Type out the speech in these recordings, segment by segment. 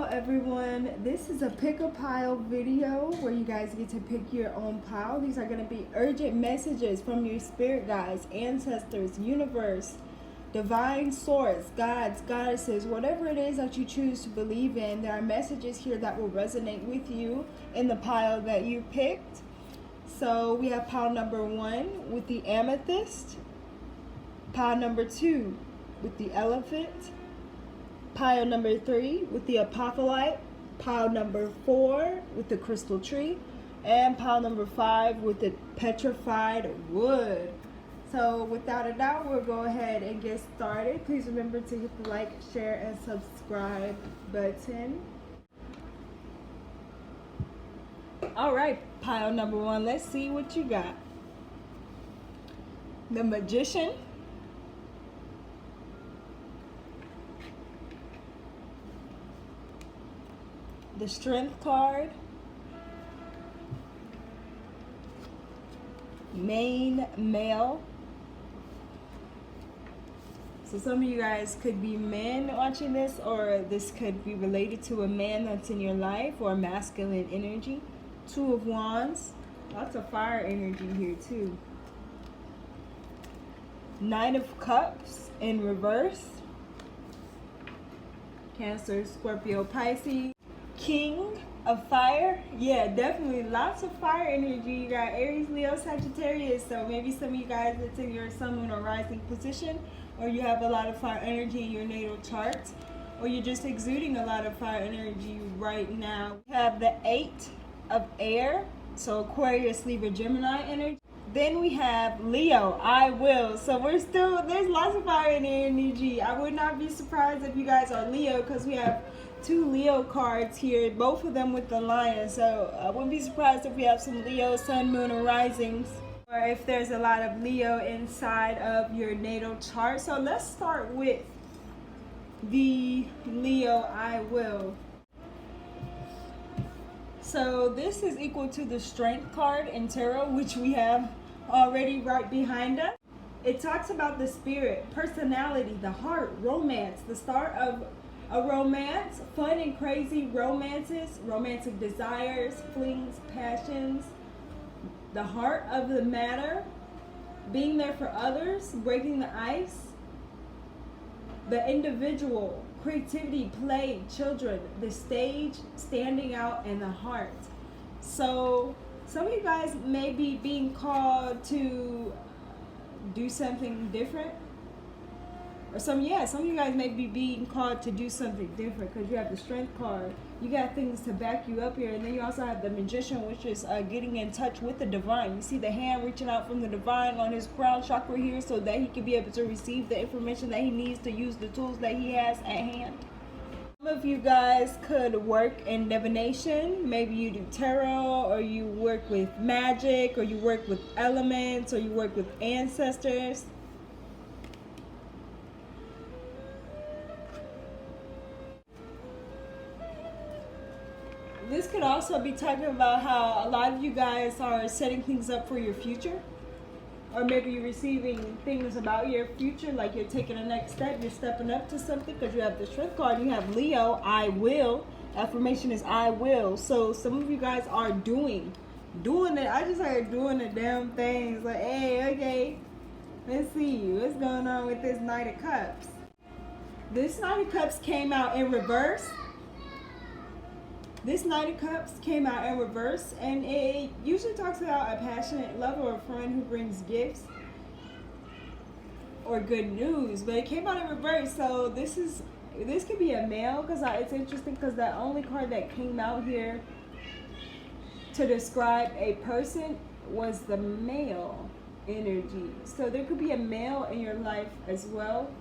everyone, this is a pick a pile video where you guys get to pick your own pile. These are going to be urgent messages from your spirit guides, ancestors, universe, divine source, gods, goddesses, whatever it is that you choose to believe in. There are messages here that will resonate with you in the pile that you picked. So we have pile number 1 with the Amethyst, pile number 2 with the Elephant, pile number 3 with the Apothylite, pile number 4 with the Crystal Tree, and pile number 5 with the Petrified Wood. So without a doubt, we'll go ahead and get started. Please remember to hit the like, share, and subscribe button. All right, pile number 1, let's see what you got. The Magician, the Strength card, main male. So some of you guys could be men watching this, or this could be related to a man that's in your life, or masculine energy. 2 of Wands, lots of fire energy here too. Knight of Cups in reverse, Cancer, Scorpio, Pisces. King of Fire, yeah, definitely lots of fire energy. You got Aries, Leo, Sagittarius. So maybe some of you guys, it's in your sun, moon, or rising position, or you have a lot of fire energy in your natal chart, or you're just exuding a lot of fire energy right now. We have the 8 of Air, so Aquarius, Libra, Gemini energy. Then we have Leo, I will. So there's lots of fire energy. I would not be surprised if you guys are Leo, because we have 2 Leo cards here, both of them with the lion. So I wouldn't be surprised if we have some Leo, sun, moon, or risings, or if there's a lot of Leo inside of your natal chart. So let's start with the Leo, I will. So this is equal to the Strength card in tarot, which we have already right behind us. It talks about the spirit, personality, the heart, romance, the start of a romance, fun and crazy romances, romantic desires, flings, passions, the heart of the matter, being there for others, breaking the ice, the individual, creativity, play, children, the stage, standing out, and the heart. So some of you guys may be being called to do something different. Or some of you guys may be being called to do something different, because you have the Strength card. You got things to back you up here. And then you also have the Magician, which is getting in touch with the divine. You see the hand reaching out from the divine on his crown chakra here, so that he can be able to receive the information that he needs to use the tools that he has at hand. Some of you guys could work in divination. Maybe you do tarot, or you work with magic, or you work with elements, or you work with ancestors. This could also be talking about how a lot of you guys are setting things up for your future. Or maybe you're receiving things about your future, like you're taking the next step, you're stepping up to something, because you have the Strength card, you have Leo, I will. Affirmation is I will. So some of you guys are doing it. I just heard doing the damn things. Like, hey, okay, let's see what's going on with this Knight of Cups. This Knight of Cups came out in reverse. This Knight of Cups came out in reverse, and it usually talks about a passionate lover or a friend who brings gifts or good news, but it came out in reverse. So this could be a male, because it's interesting, because the only card that came out here to describe a person was the male energy. So there could be a male in your life as well,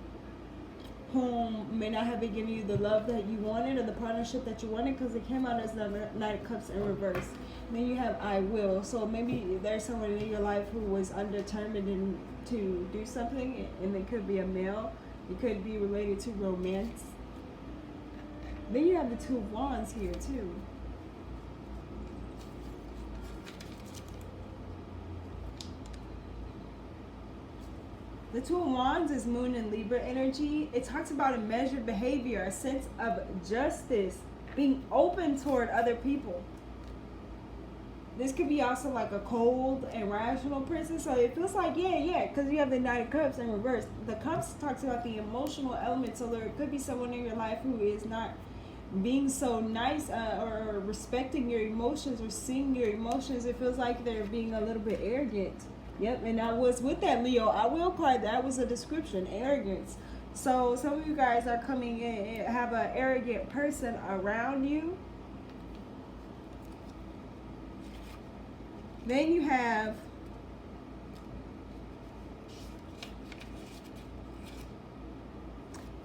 whom may not have been giving you the love that you wanted, or the partnership that you wanted, because it came out as the Knight of Cups in reverse. And then you have I will. So maybe there's someone in your life who was undetermined to do something, and it could be a male. It could be related to romance. Then you have the 2 of Wands here too. The Two of Wands is Moon and Libra energy. It talks about a measured behavior, a sense of justice, being open toward other people. This could be also like a cold and rational person. So it feels like, yeah, because you have the Knight of Cups in reverse. The Cups talks about the emotional element. So there could be someone in your life who is not being so nice or respecting your emotions or seeing your emotions. It feels like they're being a little bit arrogant. Yep, and I was with that Leo. I will card that was a description, arrogance. So some of you guys are coming in and have an arrogant person around you. Then you have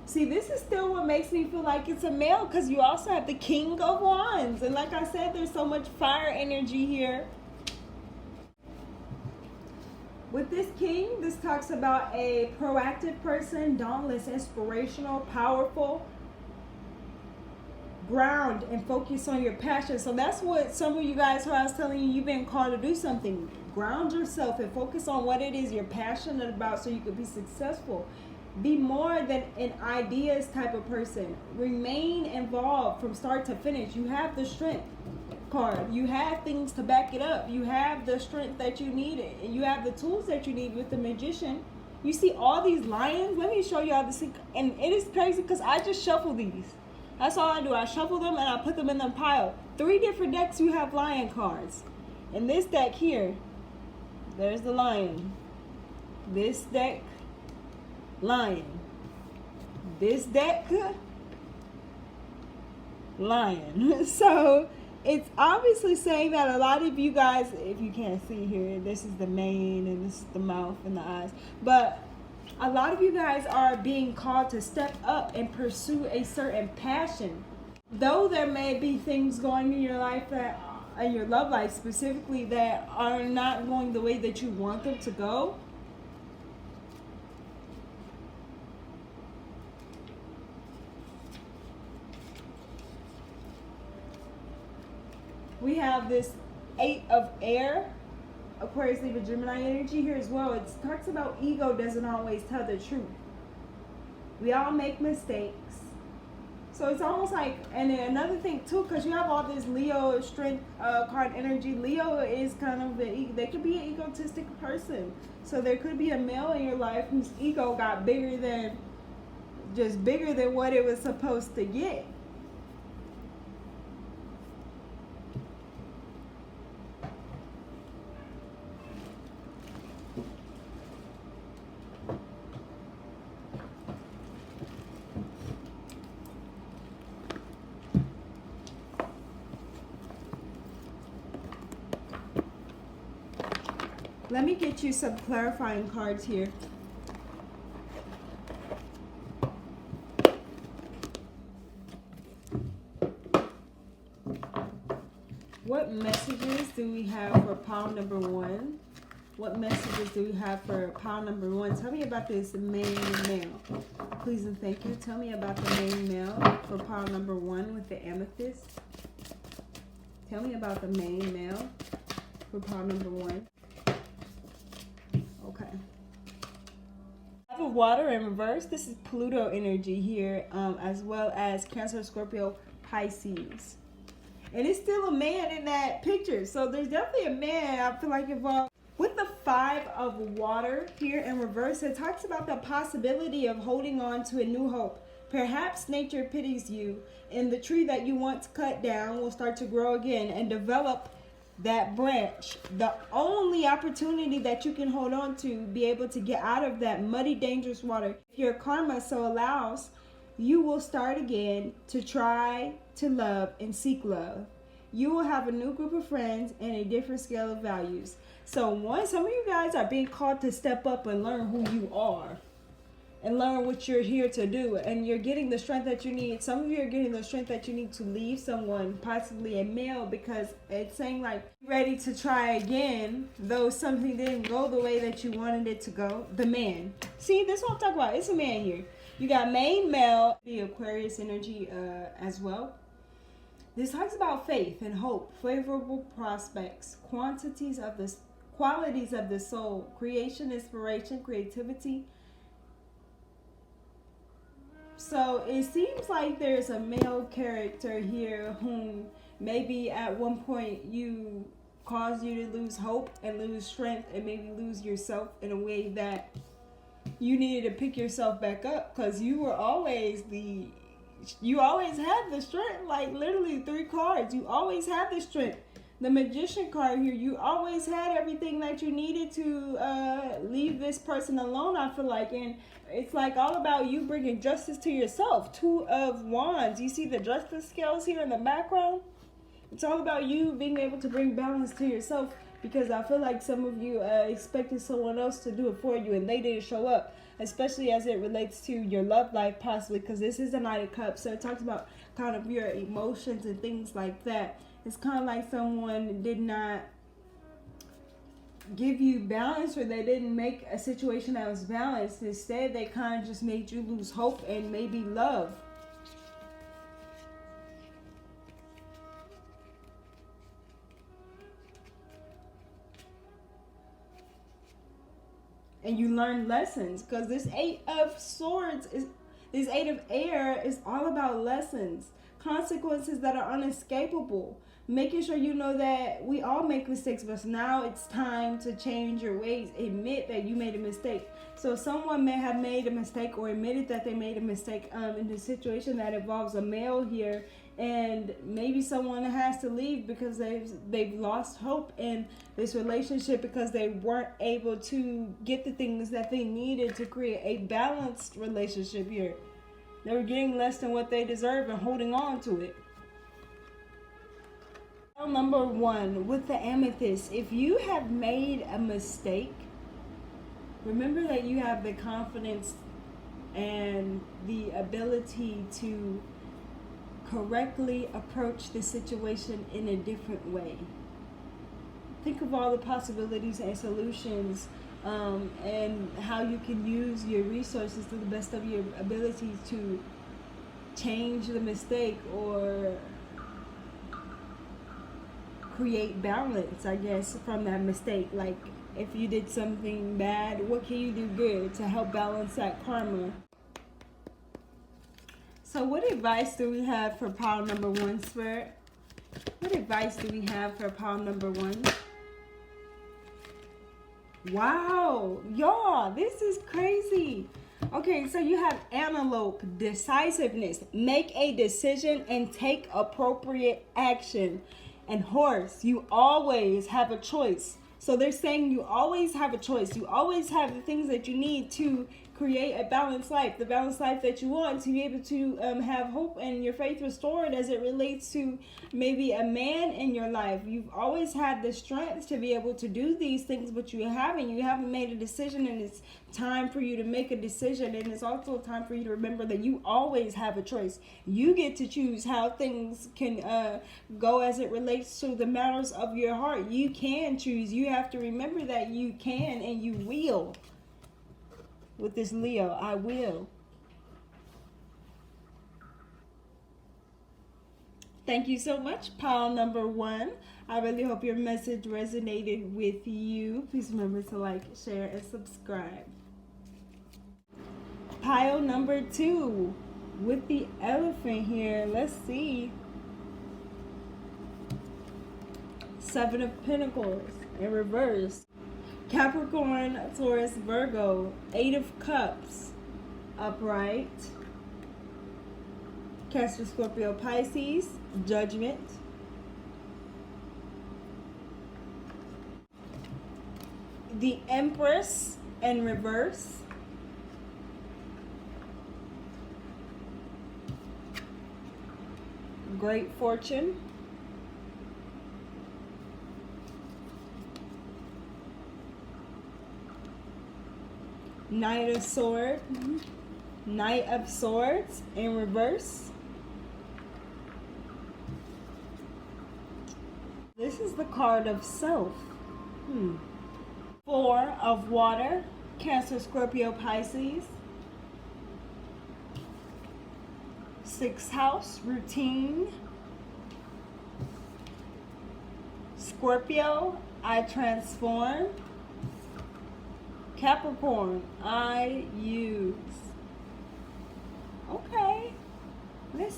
see, this is still what makes me feel like it's a male, because you also have the King of Wands. And like I said, there's so much fire energy here. With this King, this talks about a proactive person, dauntless, inspirational, powerful. Ground and focus on your passion. So that's what some of you guys, who I was telling you, you've been called to do something. Ground yourself and focus on what it is you're passionate about so you could be successful. Be more than an ideas type of person. Remain involved from start to finish. You have the strength card. You have things to back it up. You have the strength that you need, and you have the tools that you need with the Magician. You see all these lions? Let me show y'all this. And it is crazy because I just shuffle these. That's all I do. I shuffle them and I put them in the pile. 3 different decks you have lion cards. In this deck here, there's the lion. This deck, lion. This deck, lion. So it's obviously saying that a lot of you guys, if you can't see here, this is the mane and this is the mouth and the eyes. But a lot of you guys are being called to step up and pursue a certain passion. Though there may be things going in your life that, in your love life specifically, that are not going the way that you want them to go, we have this 8 of air, Aquarius, Libra, Gemini energy here as well. It talks about ego doesn't always tell the truth. We all make mistakes. So it's almost like, and then another thing too, because you have all this Leo strength card energy. Leo is kind of they could be an egotistic person. So there could be a male in your life whose ego got bigger than what it was supposed to get. Let me get you some clarifying cards here. What messages do we have for pile number 1? What messages do we have for pile number 1? Tell me about this main male. Please and thank you. Tell me about the main male for pile number 1 with the amethyst. Tell me about the main male for pile number 1. Okay. Water in reverse. This is Pluto energy here, as well as Cancer, Scorpio, Pisces. And it's still a man in that picture. So there's definitely a man, I feel like, involved. With the 5 of water here in reverse, it talks about the possibility of holding on to a new hope. Perhaps nature pities you, and the tree that you once cut down will start to grow again and develop that branch. The only opportunity that you can hold on to, be able to get out of that muddy, dangerous water, if your karma so allows, you will start again to try to love and seek love. You will have a new group of friends and a different scale of values. So some of you guys are being called to step up and learn who you are and learn what you're here to do, and you're getting the strength that you need. Some of you are getting the strength that you need to leave someone, possibly a male, because it's saying like ready to try again, though something didn't go the way that you wanted it to go. The man. See, this is what I'm talking about. It's a man here. You got main male, the Aquarius energy as well. This talks about faith and hope, favorable prospects, qualities of the soul, creation, inspiration, creativity, So it seems like there's a male character here whom maybe at one point you caused you to lose hope and lose strength and maybe lose yourself in a way that you needed to pick yourself back up, because you always had the strength. Like literally 3 cards, you always had the strength. The Magician card here, you always had everything that you needed to leave this person alone, I feel like. And it's like all about you bringing justice to yourself. 2 of Wands. You see the justice scales here in the background? It's all about you being able to bring balance to yourself, because I feel like some of you expected someone else to do it for you and they didn't show up, especially as it relates to your love life possibly, because this is the Knight of Cups. So it talks about kind of your emotions and things like that. It's kind of like someone did not give you balance, or they didn't make a situation that was balanced. Instead, they kind of just made you lose hope and maybe love. And you learn lessons, because this 8 of Swords this 8 of Air is all about lessons, consequences that are unescapable. Making sure you know that we all make mistakes, but now it's time to change your ways. Admit that you made a mistake. So someone may have made a mistake or admitted that they made a mistake in the situation that involves a male here, and maybe someone has to leave because they've lost hope in this relationship because they weren't able to get the things that they needed to create a balanced relationship here. They were getting less than what they deserve and holding on to it. Number 1, with the Amethyst, if you have made a mistake, remember that you have the confidence and the ability to correctly approach the situation in a different way. Think of all the possibilities and solutions, and how you can use your resources to the best of your ability to change the mistake or create balance, I guess, from that mistake. Like if you did something bad, what can you do good to help balance that karma? So what advice do we have for pile number 1, Spirit? What advice do we have for pile number 1? Wow, y'all, this is crazy. Okay, so you have Antelope, decisiveness, make a decision and take appropriate action. And Horse, you always have a choice. So they're saying you always have a choice. You always have the things that you need to create a balanced life, the balanced life that you want, to be able to have hope and your faith restored as it relates to maybe a man in your life. You've always had the strength to be able to do these things, but you haven't made a decision, and it's time for you to make a decision. And it's also time for you to remember that you always have a choice. You get to choose how things can go as it relates to the matters of your heart. You can choose. You have to remember that you can and you will. With this Leo, I will. Thank you so much, pile number 1. I really hope your message resonated with you. Please remember to like, share, and subscribe. Pile number 2, with the Elephant here. Let's see. 7 of Pentacles in reverse. Capricorn, Taurus, Virgo, 8 of Cups, upright. Cancer, Scorpio, Pisces, Judgment. The Empress in reverse. Great Fortune. Knight of Swords, Knight of Swords in reverse. This is the card of Self. 4 of Water, Cancer, Scorpio, Pisces. 6th house, Routine. Scorpio, I transform. Capricorn, I use. Okay.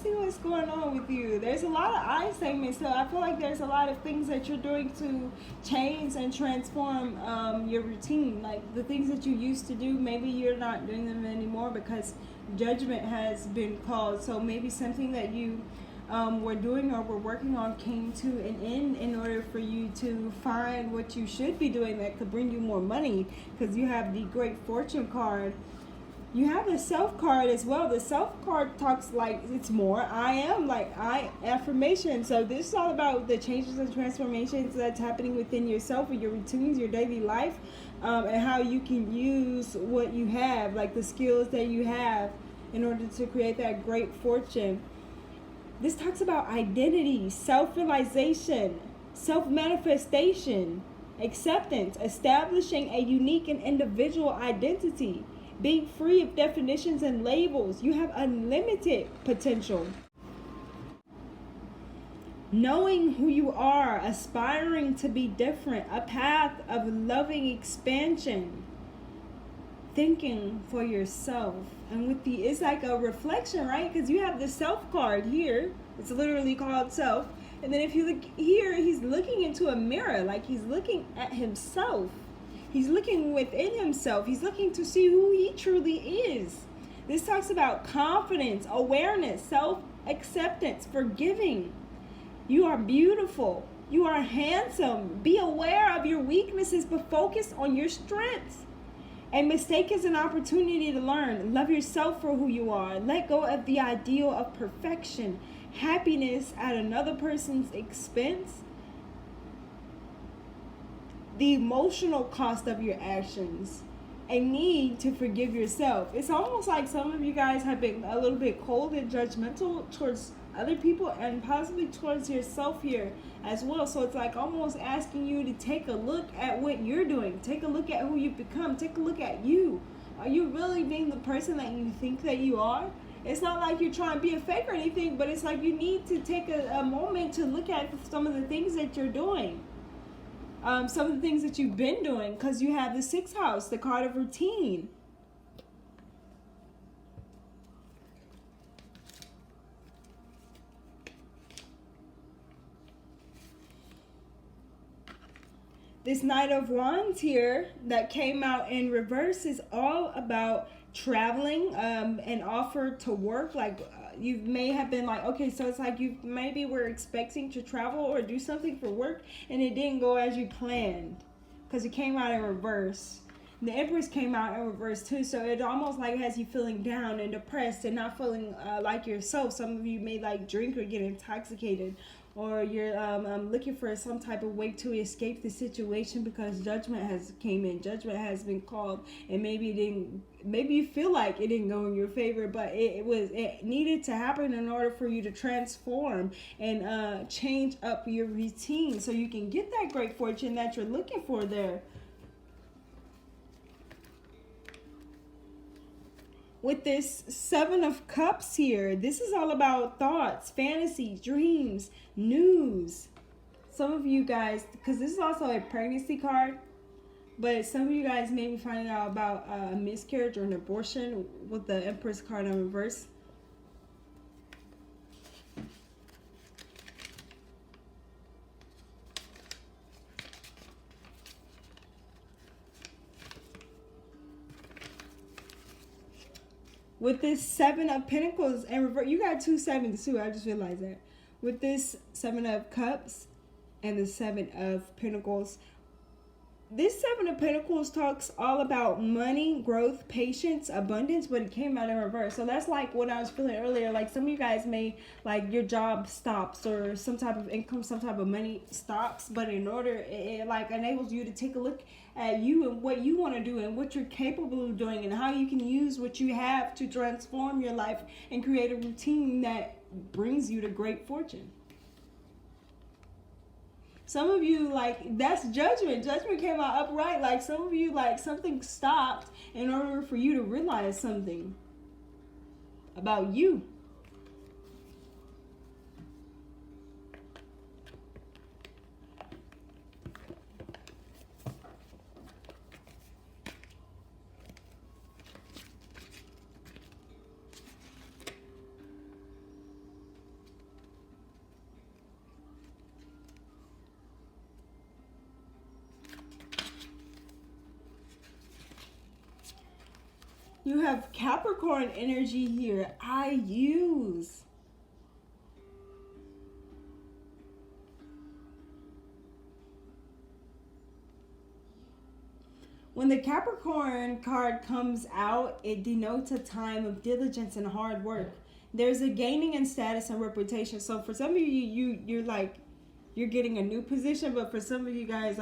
see what's going on with you. There's a lot of eye segments, so I feel like there's a lot of things that you're doing to change and transform your routine. Like the things that you used to do, maybe you're not doing them anymore because judgment has been called. So maybe something that you were doing or were working on came to an end in order for you to find what you should be doing that could bring you more money, because you have the Great Fortune card. You have the Self card as well. The Self card talks like it's more I am, like I affirmation. So this is all about the changes and transformations that's happening within yourself and your routines, your daily life, and how you can use what you have, like the skills that you have, in order to create that great fortune. This talks about identity, self-realization, self-manifestation, acceptance, establishing a unique and individual identity, being free of definitions and labels. You have unlimited potential. Knowing who you are, aspiring to be different, a path of loving expansion, thinking for yourself. And with the, it's like a reflection, right? Because you have the Self card here. It's literally called Self. And then if you look here, he's looking into a mirror, like he's looking at himself. He's looking within himself. He's looking to see who he truly is. This talks about confidence, awareness, self-acceptance, forgiving. You are beautiful. You are handsome. Be aware of your weaknesses, but focus on your strengths. A mistake is an opportunity to learn. Love yourself for who you are. Let go of the ideal of perfection. Happiness at another person's expense. The emotional cost of your actions. A need to forgive yourself. It's almost like some of you guys have been a little bit cold and judgmental towards other people and possibly towards yourself here as well. So it's like almost asking you to take a look at what you're doing. Take a look at who you've become. Take a look at you. Are you really being the person that you think that you are? It's not like you're trying to be a fake or anything, but it's like you need to take a moment to look at some of the things that you're doing. Some of the things that you've been doing, because you have the 6th house, the card of routine. This Knight of Wands here that came out in reverse is all about traveling, and offer to work. Like you may have been like, okay, so it's like you maybe were expecting to travel or do something for work and it didn't go as you planned because it came out in reverse. The Empress came out in reverse too, so it almost like has you feeling down and depressed and not feeling like yourself. Some of you may like drink or get intoxicated, or you're looking for some type of way to escape the situation because judgment has came in. Judgment has been called, and maybe it didn't. Maybe you feel like it didn't go in your favor, but it needed to happen in order for you to transform and change up your routine so you can get that great fortune that you're looking for there. With this 7 of Cups here, this is all about thoughts, fantasies, dreams, news. Some of you guys, because this is also a pregnancy card, but some of you guys may be finding out about a miscarriage or an abortion with the Empress card in reverse. With this 7 of Pentacles and reverse, you got 2 7s too. I just realized that. With this 7 of Cups and the 7 of Pentacles, this 7 of Pentacles talks all about money, growth, patience, abundance, but it came out in reverse. So that's like what I was feeling earlier. Like some of you guys may, like your job stops or some type of income, some type of money stops. But in order, it like enables you to take a look at you and what you want to do and what you're capable of doing and how you can use what you have to transform your life and create a routine that brings you to great fortune. Some of you, like, that's judgment. Judgment came out upright. Like, some of you, like, something stopped in order for you to realize something about you. You have Capricorn energy here. I use. When the Capricorn card comes out, it denotes a time of diligence and hard work. There's a gaining in status and reputation. So for some of you, you're like, you're getting a new position, but for some of you guys,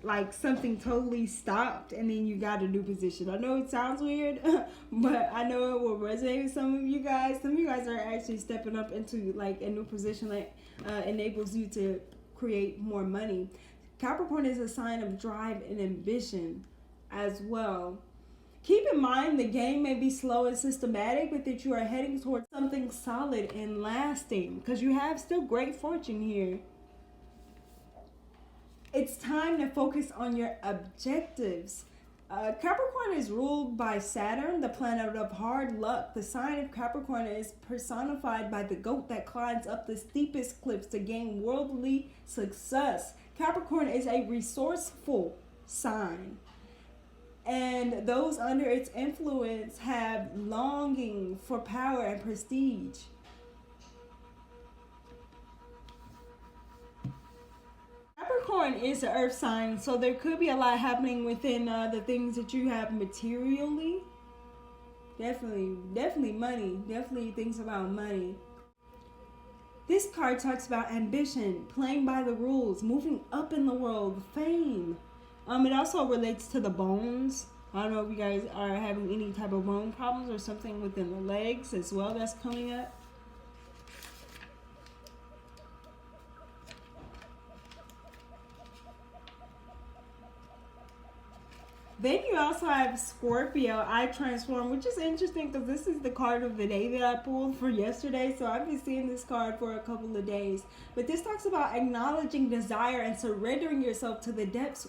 like something totally stopped and then you got a new position. I know it sounds weird, but I know it will resonate with some of you guys. Some of you guys are actually stepping up into like a new position that enables you to create more money. Capricorn is a sign of drive and ambition as well. Keep in mind the game may be slow and systematic, but that you are heading towards something solid and lasting because you have still great fortune here. It's time to focus on your objectives. Capricorn is ruled by Saturn, the planet of hard luck. The sign of Capricorn is personified by the goat that climbs up the steepest cliffs to gain worldly success. Capricorn is a resourceful sign, and those under its influence have longing for power and prestige. Capricorn is an earth sign, so there could be a lot happening within the things that you have materially. Definitely money. Definitely things about money. This card talks about ambition, playing by the rules, moving up in the world, fame. It also relates to the bones. I don't know if you guys are having any type of bone problems or something within the legs as well that's coming up. Then you also have Scorpio, I Transform, which is interesting because this is the card of the day that I pulled for yesterday. So I've been seeing this card for a couple of days. But this talks about acknowledging desire and surrendering yourself to the depths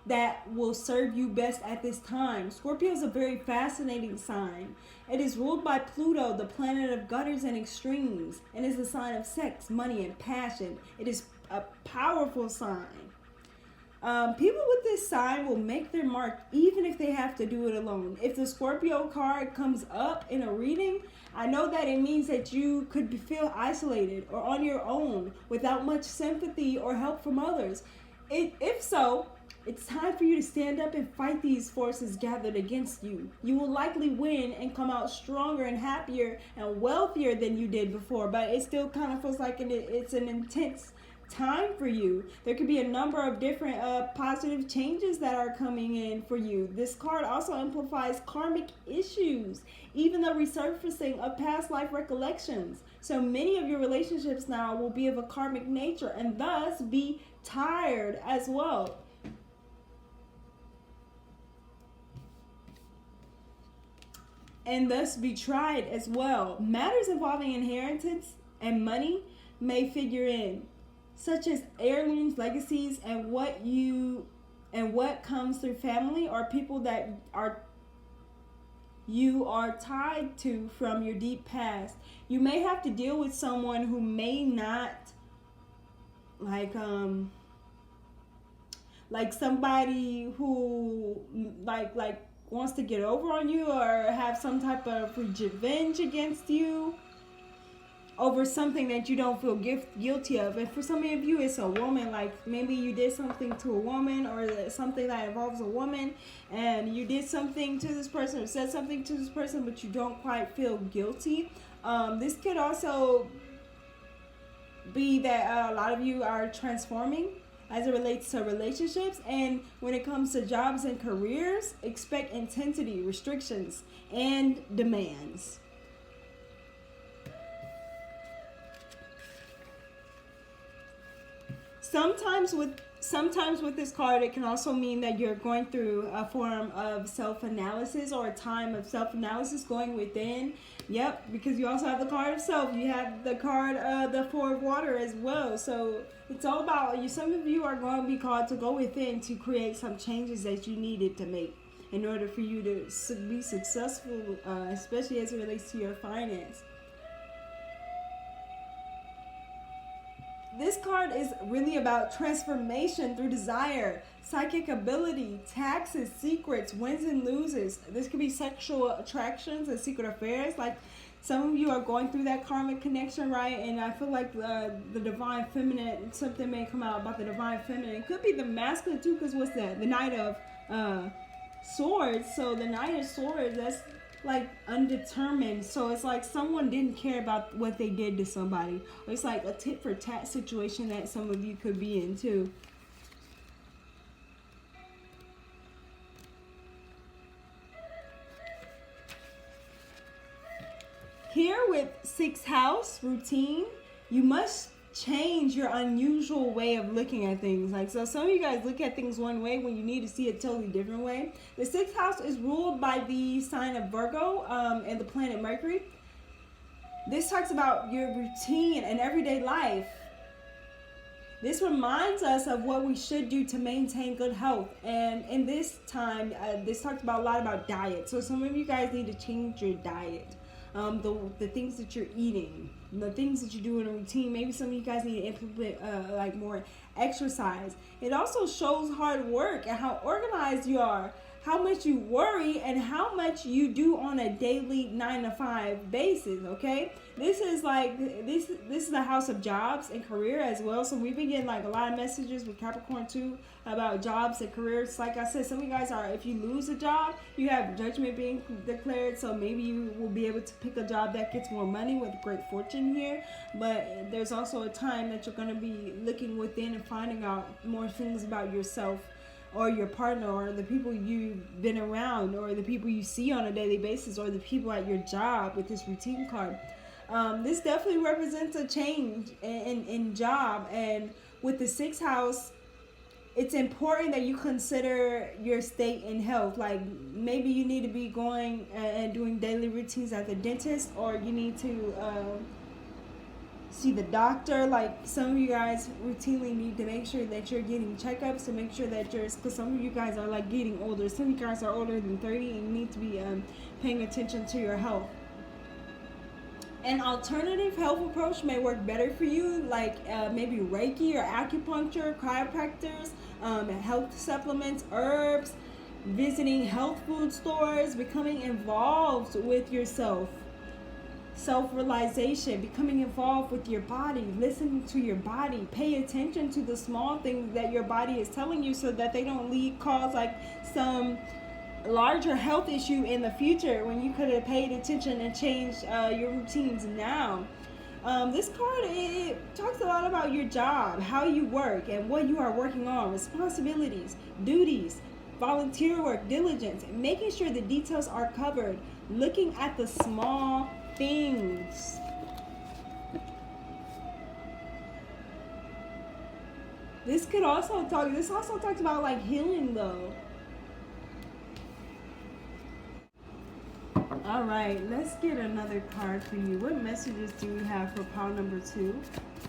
that will serve you best at this time. Scorpio is a very fascinating sign. It is ruled by Pluto, the planet of gutters and extremes, and is a sign of sex, money, and passion. It is a powerful sign. People with this sign will make their mark even if they have to do it alone. If the Scorpio card comes up in a reading, I know that it means that you could feel isolated or on your own without much sympathy or help from others. If so, it's time for you to stand up and fight these forces gathered against you. You will likely win and come out stronger and happier and wealthier than you did before, but it still kind of feels like it's an intense time for you. There could be a number of different positive changes that are coming in for you. This card also amplifies karmic issues, even the resurfacing of past life recollections. So many of your relationships now will be of a karmic nature and thus be tired as well. And thus be tried as well. Matters involving inheritance and money may figure in, such as heirlooms, legacies, and what comes through family or people that you are tied to from your deep past. You may have to deal with someone who may not like somebody who like wants to get over on you or have some type of revenge against you over something that you don't feel guilty of. And for some of you, it's a woman. Like maybe you did something to a woman or something that involves a woman, and you did something to this person or said something to this person, but you don't quite feel guilty. This could also be that a lot of you are transforming as it relates to relationships. And when it comes to jobs and careers, expect intensity, restrictions, and demands. Sometimes with this card, it can also mean that you're going through a form of self-analysis or a time of self-analysis going within. Yep, because you also have the card of self. You have the card the Four of Water as well. So it's all about you. Some of you are going to be called to go within to create some changes that you needed to make in order for you to be successful, especially as it relates to your finance. This card is really about transformation through desire, psychic ability, taxes, secrets, wins and loses. This could be sexual attractions and secret affairs. Like some of you are going through that karmic connection, right? And I feel like the divine feminine, something may come out about the divine feminine. It could be the masculine too, because what's that? The Knight of Swords. So the Knight of Swords, that's like undetermined. So it's like someone didn't care about what they did to somebody. It's like a tit for tat situation that some of you could be in too. Here with 6th house routine, you must change your unusual way of looking at things. Like, so some of you guys look at things one way when you need to see it a totally different way. The 6th house is ruled by the sign of Virgo and the planet Mercury. This talks about your routine and everyday life. This reminds us of what we should do to maintain good health. And in this time, this talks about a lot about diet. So some of you guys need to change your diet. The things that you're eating, the things that you do in a routine. Maybe some of you guys need to implement like more exercise. It also shows hard work and how organized you are, how much you worry, and how much you do on a daily 9-to-5 basis. Okay, this is like this is the house of jobs and career as well. So we've been getting like a lot of messages with Capricorn too about jobs and careers. Like I said, some of you guys are, if you lose a job, you have judgment being declared. So maybe you will be able to pick a job that gets more money with great fortune here. But there's also a time that you're going to be looking within and finding out more things about yourself, or your partner, or the people you've been around, or the people you see on a daily basis, or the people at your job with this routine card. This definitely represents a change in job. And with the 6th house, it's important that you consider your state in health. Like maybe you need to be going and doing daily routines at the dentist, or you need to see the doctor. Like some of you guys routinely need to make sure that you're getting checkups to make sure that you're, because some of you guys are like getting older. Some of you guys are older than 30 and you need to be paying attention to your health. An alternative health approach may work better for you, like maybe Reiki or acupuncture, chiropractors, health supplements, herbs, visiting health food stores, becoming involved with yourself. Self-realization, becoming involved with your body, listening to your body, pay attention to the small things that your body is telling you so that they don't cause like some larger health issue in the future when you could have paid attention and changed your routines now. This card, it talks a lot about your job, how you work and what you are working on, responsibilities, duties, volunteer work, diligence, making sure the details are covered, looking at the small things. This also talks about like healing though. All right, let's get another card for you. What messages do we have for pile number 2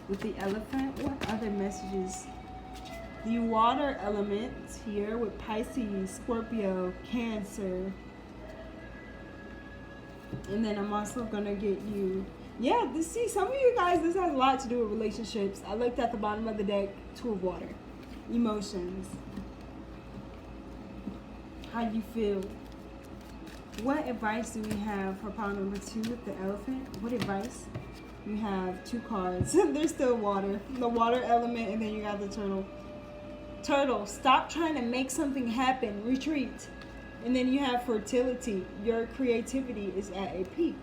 with the elephant? What other messages? The water element here with Pisces, Scorpio, Cancer. And then I'm also going to get you, see, some of you guys, this has a lot to do with relationships. I looked at the bottom of the deck, 2 of water. Emotions. How you feel. What advice do we have for pile number 2 with the elephant? What advice? You have 2 cards. There's still water. The water element, and then you got the turtle. Turtle, stop trying to make something happen. Retreat. And then you have fertility. Your creativity is at a peak.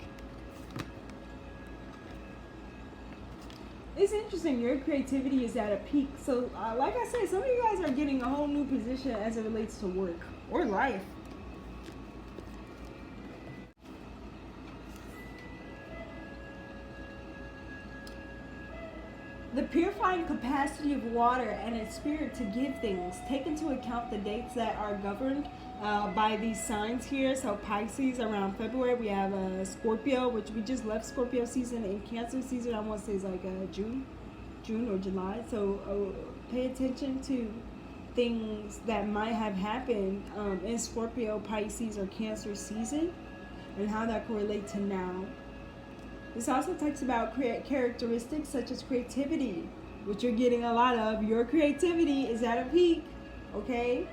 It's interesting. Your creativity is at a peak. So, like I said, some of you guys are getting a whole new position as it relates to work or life. The purifying capacity of water and its spirit to give things. Take into account the dates that are governed by these signs here. So Pisces around February. We have Scorpio, which we just left Scorpio season, and Cancer season, I want to say is like June or July. So pay attention to things that might have happened in Scorpio, Pisces, or Cancer season and how that can relate to now. This also talks about characteristics such as creativity, which you're getting a lot of. Your creativity is at a peak, okay?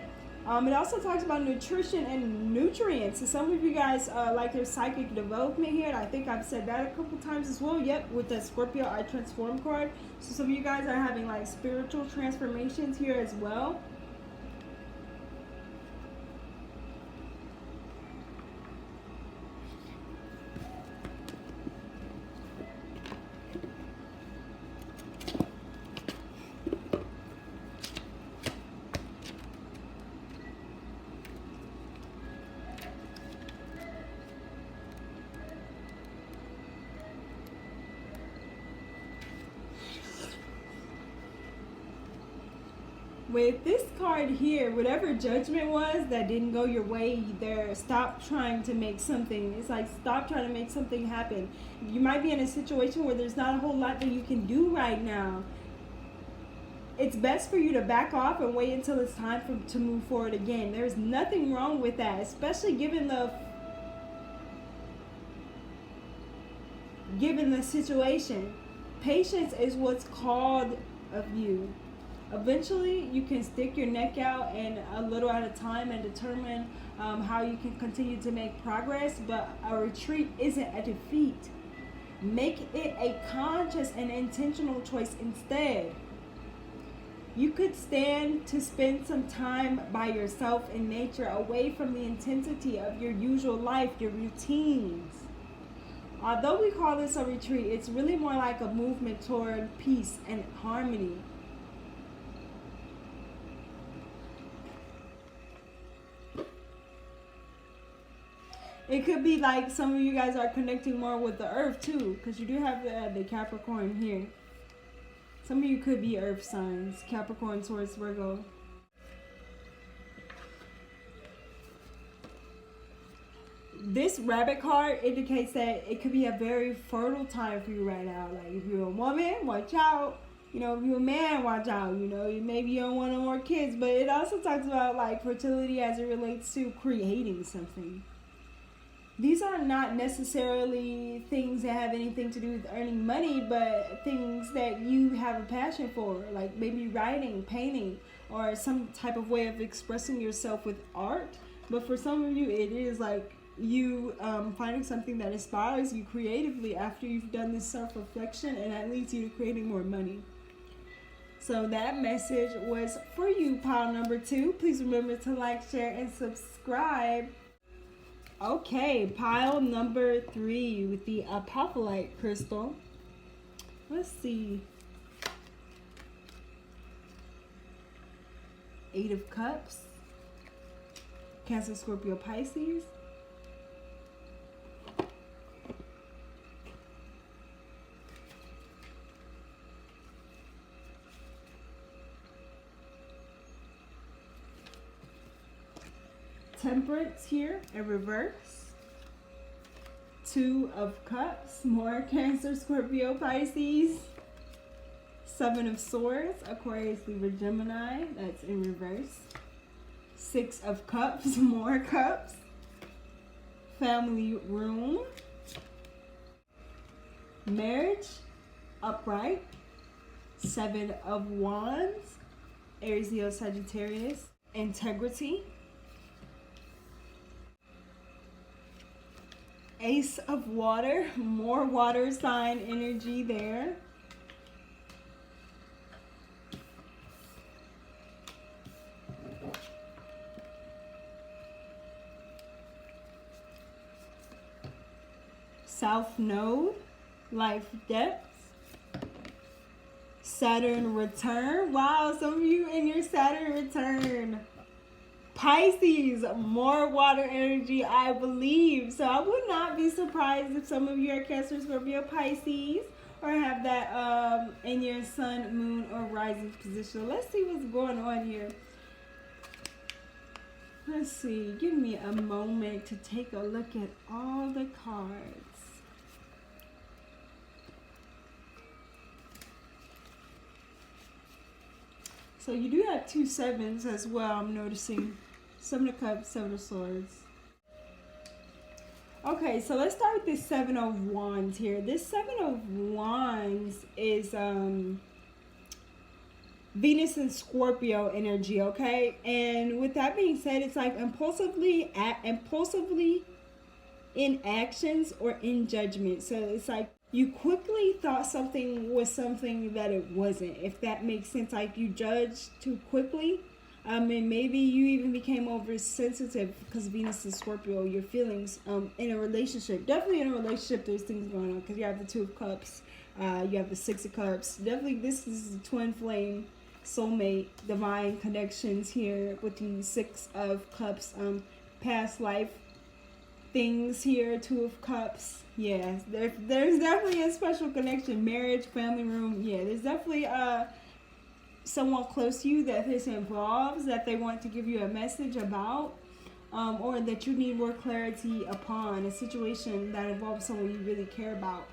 It also talks about nutrition and nutrients. So some of you guys like their psychic development here. And I think I've said that a couple times as well. Yep, with the Scorpio I Transform card. So some of you guys are having like spiritual transformations here as well. With this card here, whatever judgment was that didn't go your way, either stop trying to make something. It's like stop trying to make something happen. You might be in a situation where there's not a whole lot that you can do right now. It's best for you to back off and wait until it's time to move forward again. There's nothing wrong with that, especially given the situation. Patience is what's called of you. Eventually, you can stick your neck out and a little at a time and determine how you can continue to make progress, but a retreat isn't a defeat. Make it a conscious and intentional choice instead. You could stand to spend some time by yourself in nature, away from the intensity of your usual life, your routines. Although we call this a retreat, it's really more like a movement toward peace and harmony. It could be like some of you guys are connecting more with the earth too, because you do have the Capricorn here. Some of you could be earth signs, Capricorn, Taurus, Virgo. This rabbit card indicates that it could be a very fertile time for you right now. Like if you're a woman, watch out. You know, if you're a man, watch out. You know, maybe you don't want no more kids. But it also talks about like fertility as it relates to creating something. These are not necessarily things that have anything to do with earning money, but things that you have a passion for, like maybe writing, painting, or some type of way of expressing yourself with art. But for some of you, it is like you finding something that inspires you creatively after you've done this self-reflection, and that leads you to creating more money. So that message was for you, pile number 2. Please remember to like, share, and subscribe. Okay, pile number 3 with the Apothylite crystal. Let's see. 8 of Cups. Cancer, Scorpio, Pisces. Temperance here in reverse. 2 of Cups, more Cancer, Scorpio, Pisces. 7 of Swords, Aquarius, Libra, Gemini, that's in reverse. 6 of Cups, more cups. Family room. Marriage, upright. 7 of Wands, Aries, Leo, Sagittarius. Integrity. Ace of Water, more water sign energy there. South Node, life depths. Saturn return. Wow, some of you in your Saturn return. Pisces, more water energy, I believe. So I would not be surprised if some of you are Cancer, Scorpio, Pisces, or have that in your sun, moon, or rising position. Let's see what's going on here. Let's see. Give me a moment to take a look at all the cards. So you do have 2 sevens as well, I'm noticing. 7 of Cups, 7 of Swords. Okay, so let's start with this 7 of Wands here. This 7 of Wands is Venus and Scorpio energy, okay? And with that being said, it's like impulsively in actions or in judgment. So it's like you quickly thought something was something that it wasn't, if that makes sense. Like you judged too quickly. And maybe you even became oversensitive because Venus is Scorpio, your feelings in a relationship. Definitely in a relationship, there's things going on because you have the Two of Cups, you have the Six of Cups. Definitely, this is a twin flame, soulmate, divine connections here with the Six of Cups. Past life things here, Two of Cups. Yeah, there's definitely a special connection. Marriage, family room. Yeah, there's definitely someone close to you that this involves, that they want to give you a message about, or that you need more clarity upon, a situation that involves someone you really care about.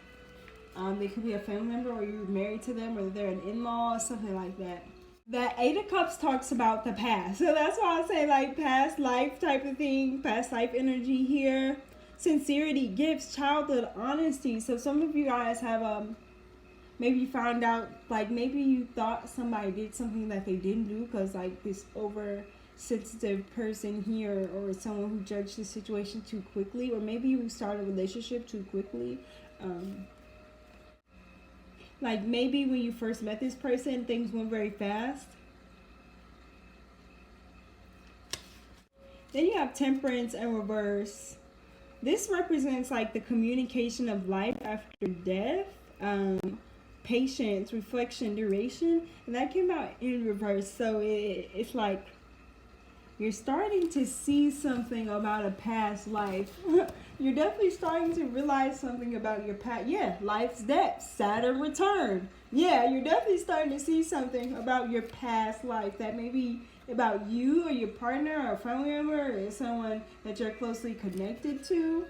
They could be a family member, or you're married to them, or they're an in-law, something like that. That Eight of Cups talks about the past, so that's why I say like past life type of thing, past life energy here. Sincerity, gifts, childhood, honesty. So some of you guys have maybe you found out, like maybe you thought somebody did something that they didn't do, because like this oversensitive person here, or someone who judged the situation too quickly, or maybe you started a relationship too quickly. Like maybe when you first met this person, things went very fast. Then you have Temperance and Reverse. This represents like the communication of life after death. Patience, reflection, duration, and that came out in reverse. So it's like you're starting to see something about a past life. You're definitely starting to realize something about your past. Yeah, life's depths, Saturn return. Yeah, you're definitely starting to see something about your past life that may be about you or your partner or a family member or someone that you're closely connected to.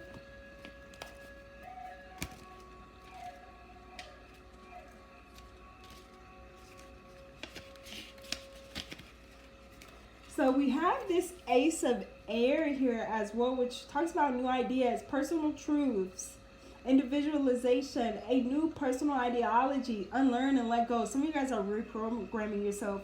So we have this Ace of Air here as well, which talks about new ideas, personal truths, individualization, a new personal ideology, unlearn and let go. Some of you guys are reprogramming yourself.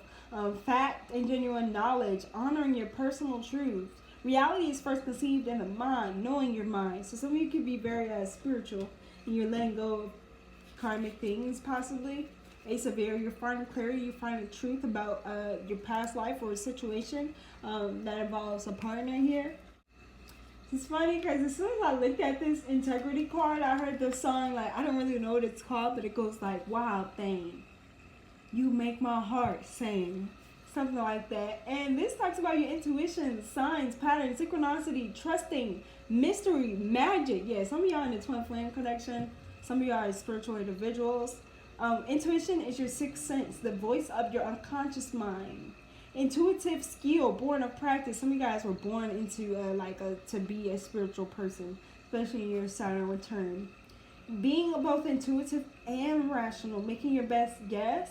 Fact and genuine knowledge, honoring your personal truths. Reality is first conceived in the mind, knowing your mind. So some of you could be very spiritual, and you're letting go of karmic things possibly. Ace of Air, you're finding clarity, you're finding truth about your past life or a situation that involves a partner here. It's funny because as soon as I looked at this integrity card, I heard the song, like, I don't really know what it's called, but it goes like, wild thing, you make my heart sing. Something like that. And this talks about your intuition, signs, patterns, synchronicity, trusting, mystery, magic. Yeah, some of y'all in the twin flame connection. Some of y'all are spiritual individuals. Intuition is your sixth sense, the voice of your unconscious mind. Intuitive skill, born of practice. Some of you guys were born into to be a spiritual person, especially in your Saturn return. Being both intuitive and rational, making your best guess,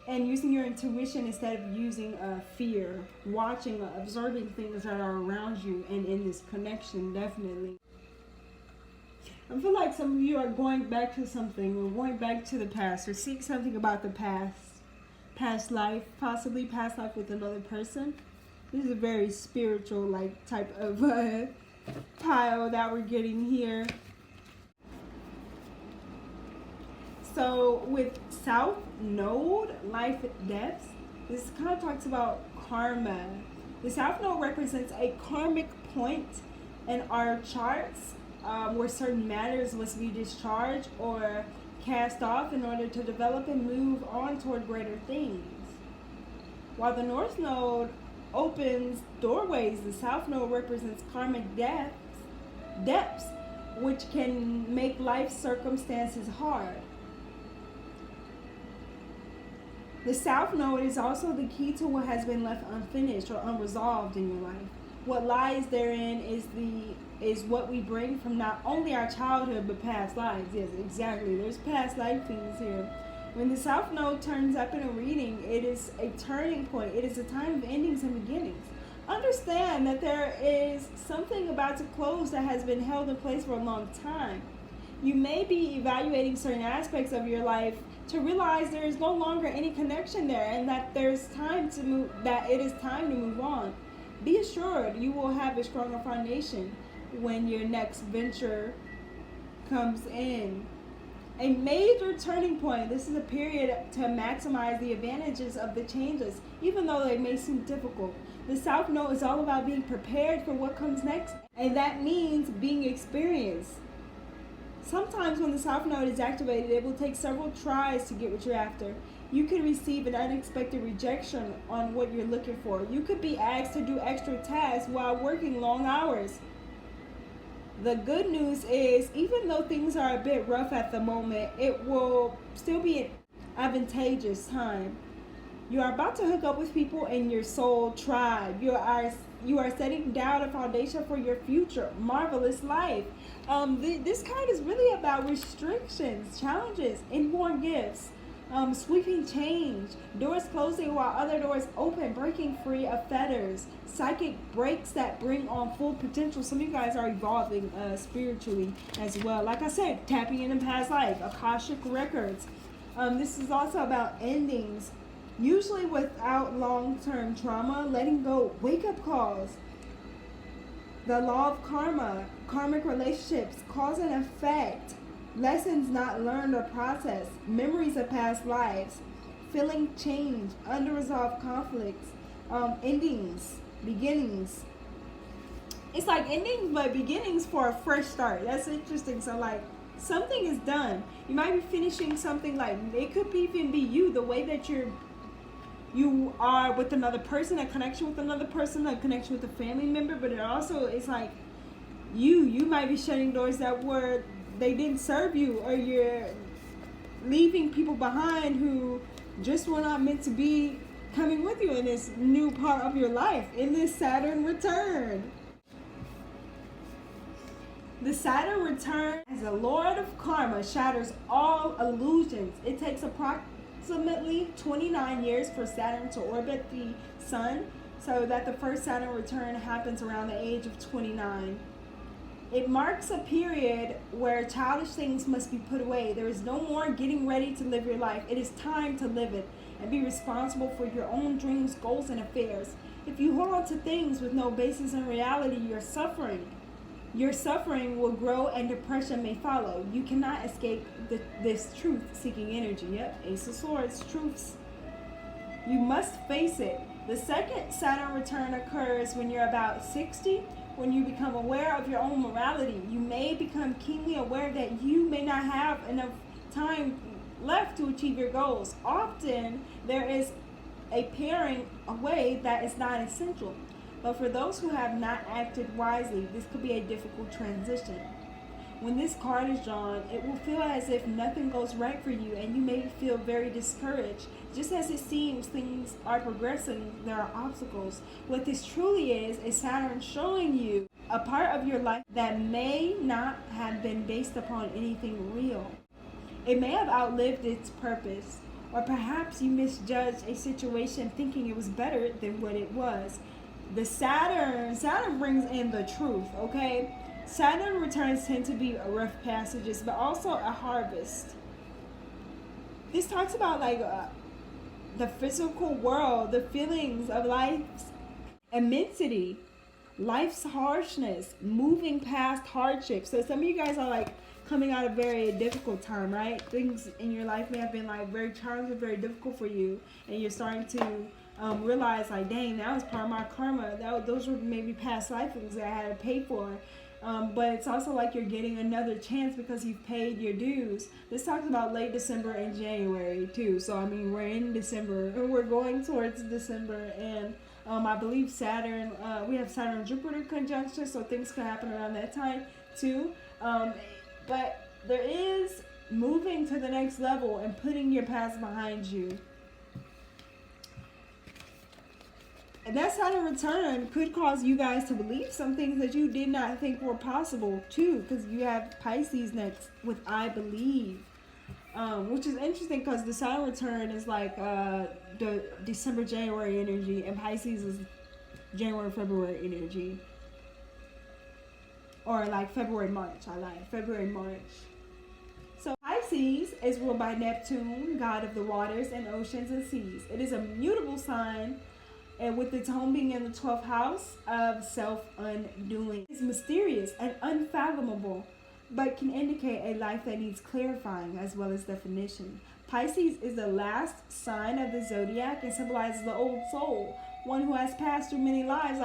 and using your intuition instead of using fear. Watching, observing things that are around you, and in this connection, definitely. I feel like some of you are going back to something, or going back to the past, or seeing something about the past life, possibly past life with another person. This is a very spiritual type of pile that we're getting here. So with South Node, life depths, this kind of talks about karma. The South Node represents a karmic point in our charts, where certain matters must be discharged or cast off in order to develop and move on toward greater things. While the North Node opens doorways, the South Node represents karmic depths, which can make life circumstances hard. The South Node is also the key to what has been left unfinished or unresolved in your life. What lies therein is what we bring from not only our childhood but past lives. Yes, exactly. There's past life things here. When the South Node turns up in a reading, it is a turning point. It is a time of endings and beginnings. Understand that there is something about to close that has been held in place for a long time. You may be evaluating certain aspects of your life to realize there is no longer any connection there, and that there's time to move, that it is time to move on. Be assured you will have a stronger foundation when your next venture comes in. A major turning point. This is a period to maximize the advantages of the changes, even though they may seem difficult. The South Node is all about being prepared for what comes next, and that means being experienced. Sometimes when the South Node is activated, it will take several tries to get what you're after. You can receive an unexpected rejection on what you're looking for. You could be asked to do extra tasks while working long hours. The good news is, even though things are a bit rough at the moment, it will still be an advantageous time. You are about to hook up with people in your soul tribe. You are setting down a foundation for your future marvelous life. This card is really about restrictions, challenges, inborn gifts, sweeping change, doors closing while other doors open, breaking free of fetters, psychic breaks that bring on full potential. Some of you guys are evolving spiritually as well. Like I said, tapping into past life, Akashic records. This is also about endings, usually without long-term trauma, letting go, wake-up calls. The law of karma, karmic relationships, cause and effect, lessons not learned or processed, memories of past lives, feeling change, unresolved conflicts, endings, beginnings. It's like endings but beginnings for a fresh start. That's interesting. So like something is done. You might be finishing something, like it could even be you, the way that you are with another person, a connection with another person, a connection with a family member, but it also is like you might be shutting doors that they didn't serve you, or you're leaving people behind who just were not meant to be coming with you in this new part of your life, in this Saturn return. The Saturn return as a Lord of Karma shatters all illusions. It takes approximately 29 years for Saturn to orbit the Sun, so that the first Saturn return happens around the age of 29. It marks a period where childish things must be put away. There is no more getting ready to live your life. It is time to live it and be responsible for your own dreams, goals, and affairs. If you hold on to things with no basis in reality, you're suffering. Your suffering will grow and depression may follow. You cannot escape this truth-seeking energy. Yep, Ace of Swords, truths. You must face it. The second Saturn return occurs when you're about 60. When you become aware of your own morality, you may become keenly aware that you may not have enough time left to achieve your goals. Often, there is a paring away that is not essential. But for those who have not acted wisely, this could be a difficult transition. When this card is drawn, it will feel as if nothing goes right for you, and you may feel very discouraged. Just as it seems things are progressing, there are obstacles. What this truly is Saturn showing you a part of your life that may not have been based upon anything real. It may have outlived its purpose, or perhaps you misjudged a situation thinking it was better than what it was. The Saturn brings in the truth, okay? Saturn returns tend to be rough passages, but also a harvest. This talks about like the physical world, the feelings of life's immensity, life's harshness, moving past hardships. So some of you guys are like coming out of a very difficult time, right? Things in your life may have been like very challenging, very difficult for you, and you're starting to realize like, dang, that was part of my karma. Those were maybe past life things that I had to pay for. But it's also like you're getting another chance because you've paid your dues. This talks about late December and January too. So I mean, we're in December and we're going towards December, and I believe Saturn, we have Saturn Jupiter conjunction, so things can happen around that time too. But there is moving to the next level and putting your past behind you. And that Saturn return could cause you guys to believe some things that you did not think were possible too, because you have Pisces next with I believe, which is interesting because the Saturn return is like the December, January energy, and Pisces is January, February energy, or like February, March. I lied, February, March. So Pisces Pisces is ruled by Neptune, god of the waters and oceans and seas. It is a mutable sign, and with its home being in the 12th house of self-undoing. It's mysterious and unfathomable, but can indicate a life that needs clarifying as well as definition. Pisces is the last sign of the zodiac and symbolizes the old soul, one who has passed through many lives.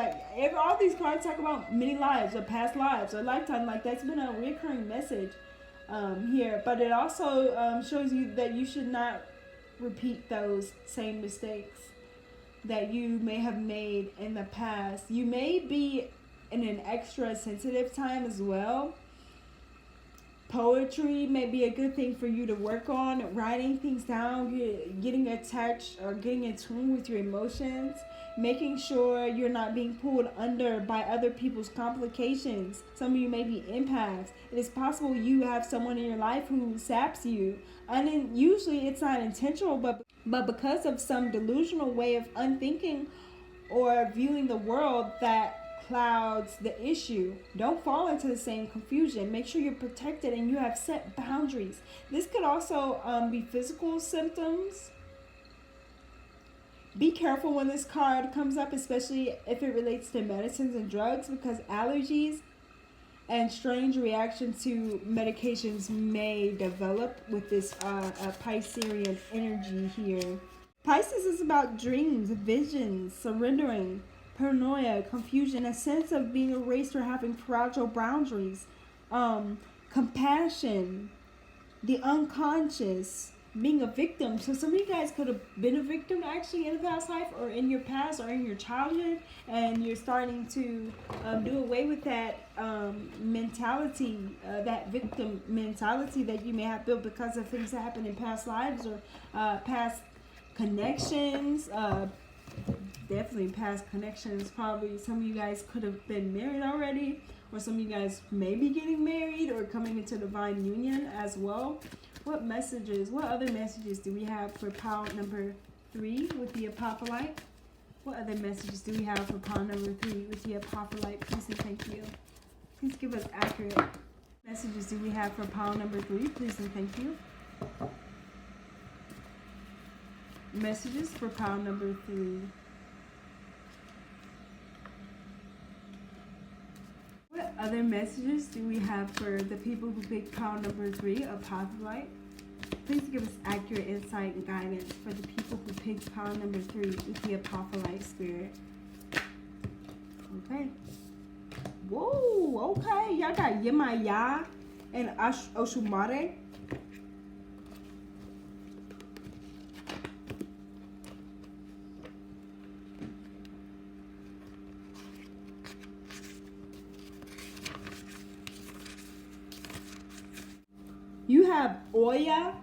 All these cards talk about many lives or past lives or lifetime. Like, that's been a recurring message here. But it also shows you that you should not repeat those same mistakes that you may have made in the past. You may be in an extra sensitive time as well. Poetry may be a good thing for you to work on, writing things down, getting attached or getting in tune with your emotions, making sure you're not being pulled under by other people's complications. Some of you may be empaths. It is possible you have someone in your life who saps you. And then usually it's not intentional, but because of some delusional way of unthinking or viewing the world that clouds the issue. Don't fall into the same confusion. Make sure you're protected and you have set boundaries. This could also be physical symptoms. Be careful when this card comes up, especially if it relates to medicines and drugs, because allergies and strange reactions to medications may develop with this Piscean energy here. Pisces is about dreams, visions, surrendering, paranoia, confusion, a sense of being erased or having fragile boundaries, compassion, the unconscious, being a victim. So some of you guys could have been a victim actually in a past life or in your past or in your childhood, and you're starting to do away with that mentality, that victim mentality that you may have built because of things that happened in past lives or past connections. Definitely past connections. Probably some of you guys could have been married already, or some of you guys may be getting married or coming into divine union as well. What other messages do we have for pile number 3 with the Apothylite? What other messages do we have for pile number 3 with the Apothylite? Please and thank you. Please give us accurate messages do we have for pile number 3? Please and thank you. Messages for pile number 3. What other messages do we have for the people who picked pile number 3, Apothylite? Please give us accurate insight and guidance for the people who picked pile number 3 with the Apothylite spirit. Okay. Whoa, okay. Y'all got Yemaya and Oshumare. You have Oya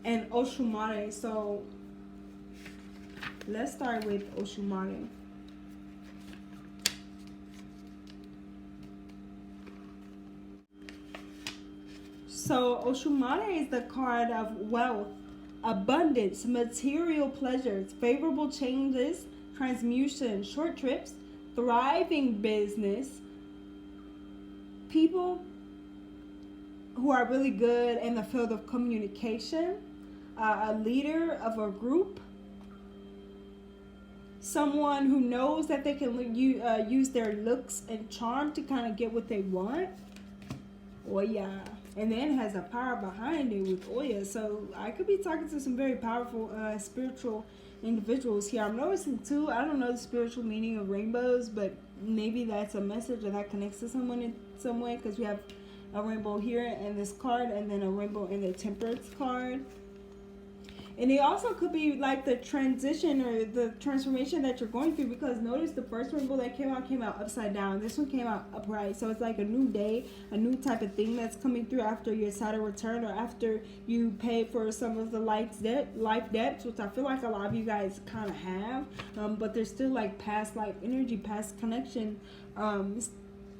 and Oshumare. So let's start with Oshumare. So Oshumare is the card of wealth, abundance, material pleasures, favorable changes, transmutation, short trips, thriving business, people who are really good in the field of communication, a leader of a group, someone who knows that they can use their looks and charm to kind of get what they want. Oya. And then has a power behind it with Oya. So I could be talking to some very powerful spiritual individuals here. I'm noticing too, I don't know the spiritual meaning of rainbows, but maybe that's a message that connects to someone in some way, because we have a rainbow here in this card and then a rainbow in the Temperance card. And it also could be like the transition or the transformation that you're going through, because notice the first rainbow that came out upside down. This one came out upright. So it's like a new day, a new type of thing that's coming through after your Saturn return, or after you pay for some of the life debts, which I feel like a lot of you guys kind of have. But there's still like past life energy, past connection,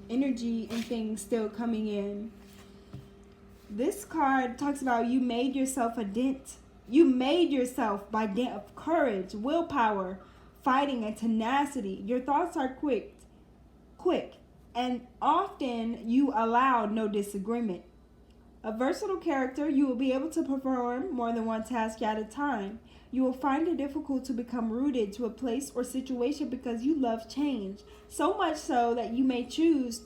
energy and things still coming in. This card talks about you made yourself a dent. You made yourself by dint of courage, willpower, fighting, and tenacity. Your thoughts are quick, and often you allow no disagreement. A versatile character, you will be able to perform more than one task at a time. You will find it difficult to become rooted to a place or situation because you love change. So much so that you may choose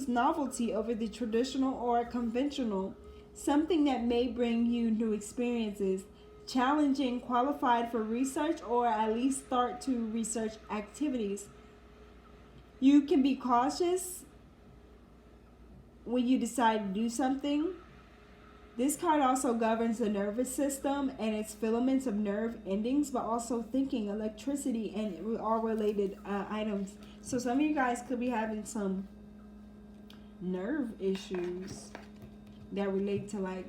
novelty over the traditional or conventional, something that may bring you new experiences, challenging, qualified for research, or at least start to research activities. You can be cautious when you decide to do something. This card also governs the nervous system and its filaments of nerve endings, but also thinking, electricity, and all related items. So some of you guys could be having some nerve issues that relate to like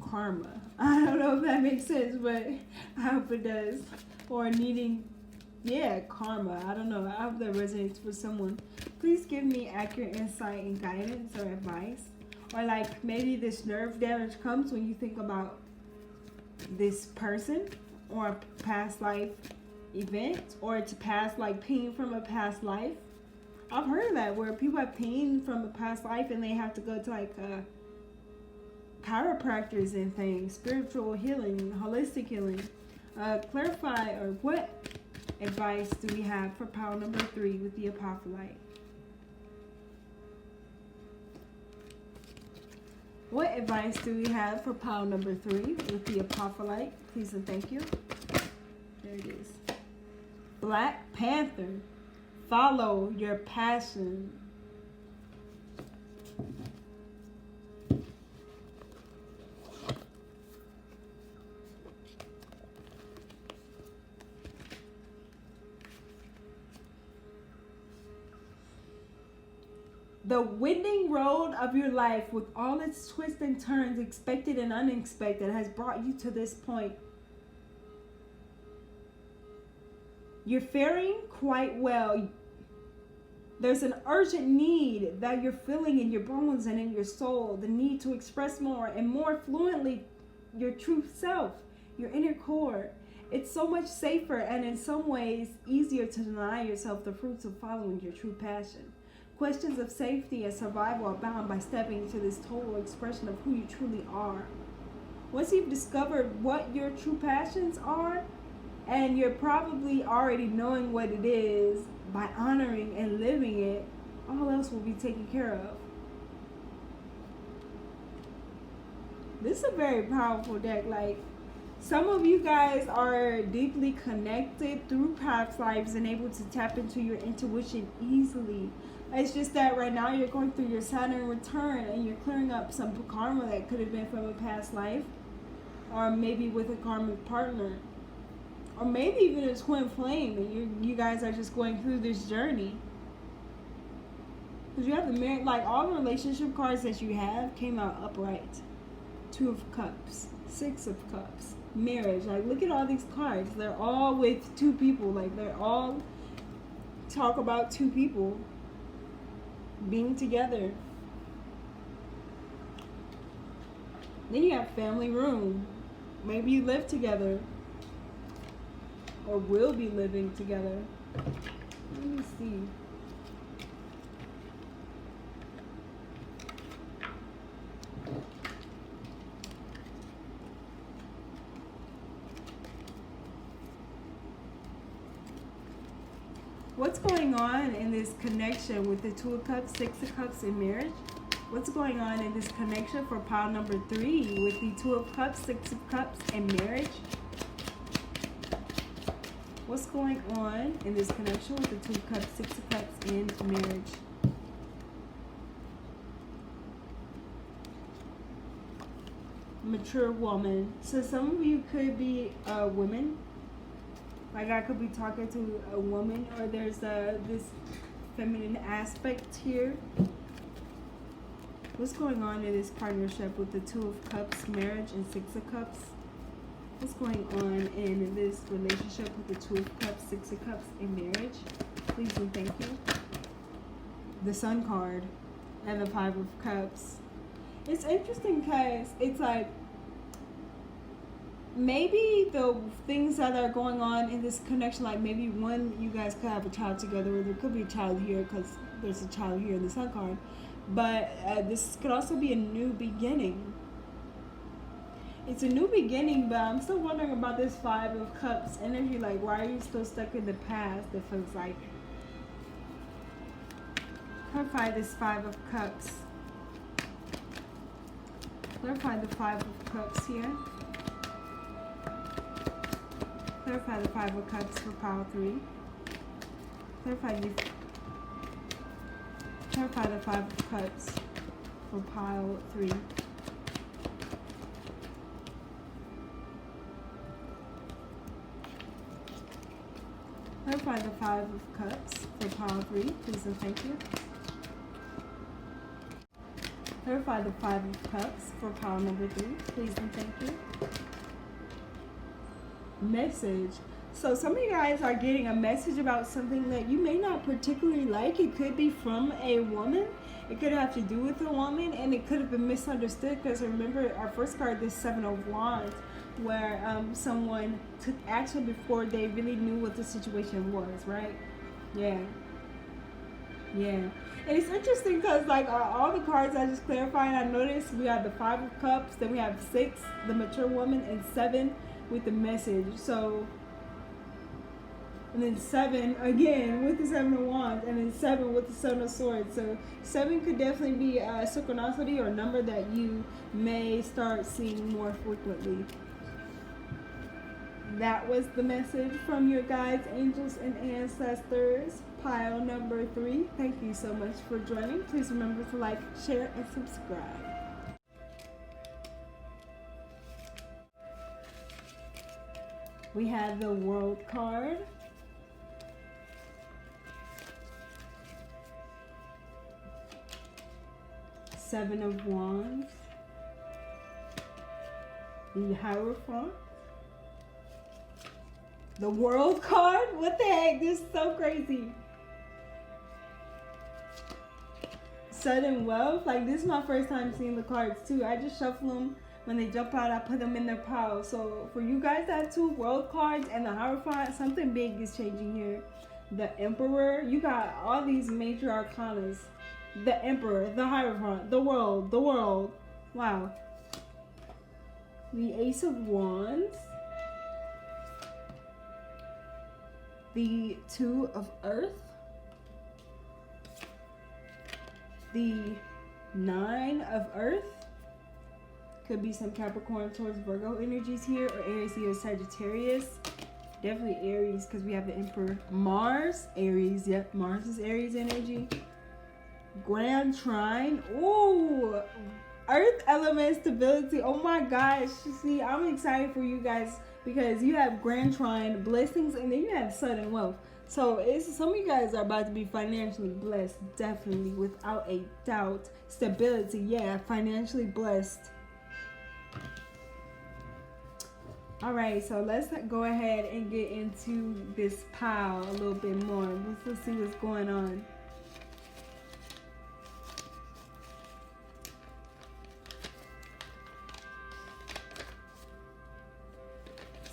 karma. I don't know if that makes sense, but I hope it does. Or needing, karma. I don't know. I hope that resonates with someone. Please give me accurate insight and guidance or advice. Or like maybe this nerve damage comes when you think about this person or a past life event, or it's past like pain from a past life. I've heard of that where people have pain from a past life and they have to go to like chiropractors and things, spiritual healing, holistic healing. Clarify, or what advice do we have for pile number 3 with the Apothylite? What advice do we have for pile number 3 with the Apothylite? Please and thank you. There it is. Black Panther. Follow your passion. The winding road of your life with all its twists and turns, expected and unexpected, has brought you to this point. You're faring quite well. There's an urgent need that you're feeling in your bones and in your soul, the need to express more and more fluently your true self, your inner core. It's so much safer and in some ways easier to deny yourself the fruits of following your true passion. Questions of safety and survival abound by stepping into this total expression of who you truly are. Once you've discovered what your true passions are, and you're probably already knowing what it is, by honoring and living it, all else will be taken care of. This is a very powerful deck. Like, some of you guys are deeply connected through past lives and able to tap into your intuition easily. It's just that right now you're going through your Saturn return and you're clearing up some karma that could have been from a past life, or maybe with a karmic partner, or maybe even a twin flame, and you guys are just going through this journey. Because you have the marriage, like all the relationship cards that you have came out upright. 2 of Cups, 6 of Cups, marriage. Like, look at all these cards. They're all with 2 people. Like, they're all talk about 2 people being together. Then you have family room. Maybe you live together, or will be living together. Let me see. What's going on in this connection with the 2 of Cups, 6 of Cups, and marriage? What's going on in this connection for pile number 3 with the 2 of Cups, 6 of Cups, and marriage? What's going on in this connection with the 2 of Cups, 6 of Cups, and marriage? Mature woman. So some of you could be women. Like, I could be talking to a woman, or there's this feminine aspect here. What's going on in this partnership with the 2 of Cups, marriage, and 6 of Cups? What's going on in this relationship with the 2 of Cups, 6 of Cups, and marriage? Please and thank you. The Sun card and the 5 of Cups. It's interesting because it's like, maybe the things that are going on in this connection, like maybe one, you guys could have a child together, or there could be a child here because there's a child here in the Sun card. but this could also be a new beginning. It's a new beginning, but I'm still wondering about this Five of Cups energy. Like, why are you still stuck in the past? It feels like. Clarify this Five of Cups. Clarify the Five of Cups here. Clarify the Five of Cups for pile 3. Clarify the Five of Cups for pile 3. Clarify the Five of Cups for pile 3, please and thank you. Clarify the Five of Cups for pile number 3, please and thank you. Message. So some of you guys are getting a message about something that you may not particularly like. It could be from a woman. It could have to do with a woman, and it could have been misunderstood, because remember our first card, this Seven of Wands, where someone took action before they really knew what the situation was, right? Yeah. And it's interesting because like all the cards I just clarified, I noticed we have the Five of Cups, then we have 6, the mature woman, and 7 with the message. So, and then 7 again with the Seven of Wands, and then 7 with the Seven of Swords. So 7 could definitely be a synchronicity or a number that you may start seeing more frequently. That was the message from your guides, angels, and ancestors. Pile number 3. Thank you so much for joining. Please remember to like, share, and subscribe. We have the World card. Seven of Wands. The Hierophant. The World card? What the heck? This is so crazy. Sudden wealth. Like, this is my first time seeing the cards too. I just shuffle them. When they jump out, I put them in their pile. So for you guys that have 2 World cards and the Hierophant, something big is changing here. The Emperor. You got all these major arcanas. The Emperor, the Hierophant, the World. Wow. The Ace of Wands. The Two of Earth. The Nine of Earth. Could be some Capricorn, Taurus, Virgo energies here, or Aries, Leo, Sagittarius. Definitely Aries, because we have the Emperor. Mars, Aries. Yep, Mars is Aries energy. Grand Trine. Ooh, Earth element stability. Oh my gosh. See, I'm excited for you guys because you have Grand Trine, blessings, and then you have sudden wealth. So some of you guys are about to be financially blessed, definitely, without a doubt. Stability, yeah, financially blessed. All right, so let's go ahead and get into this pile a little bit more. Let's see what's going on.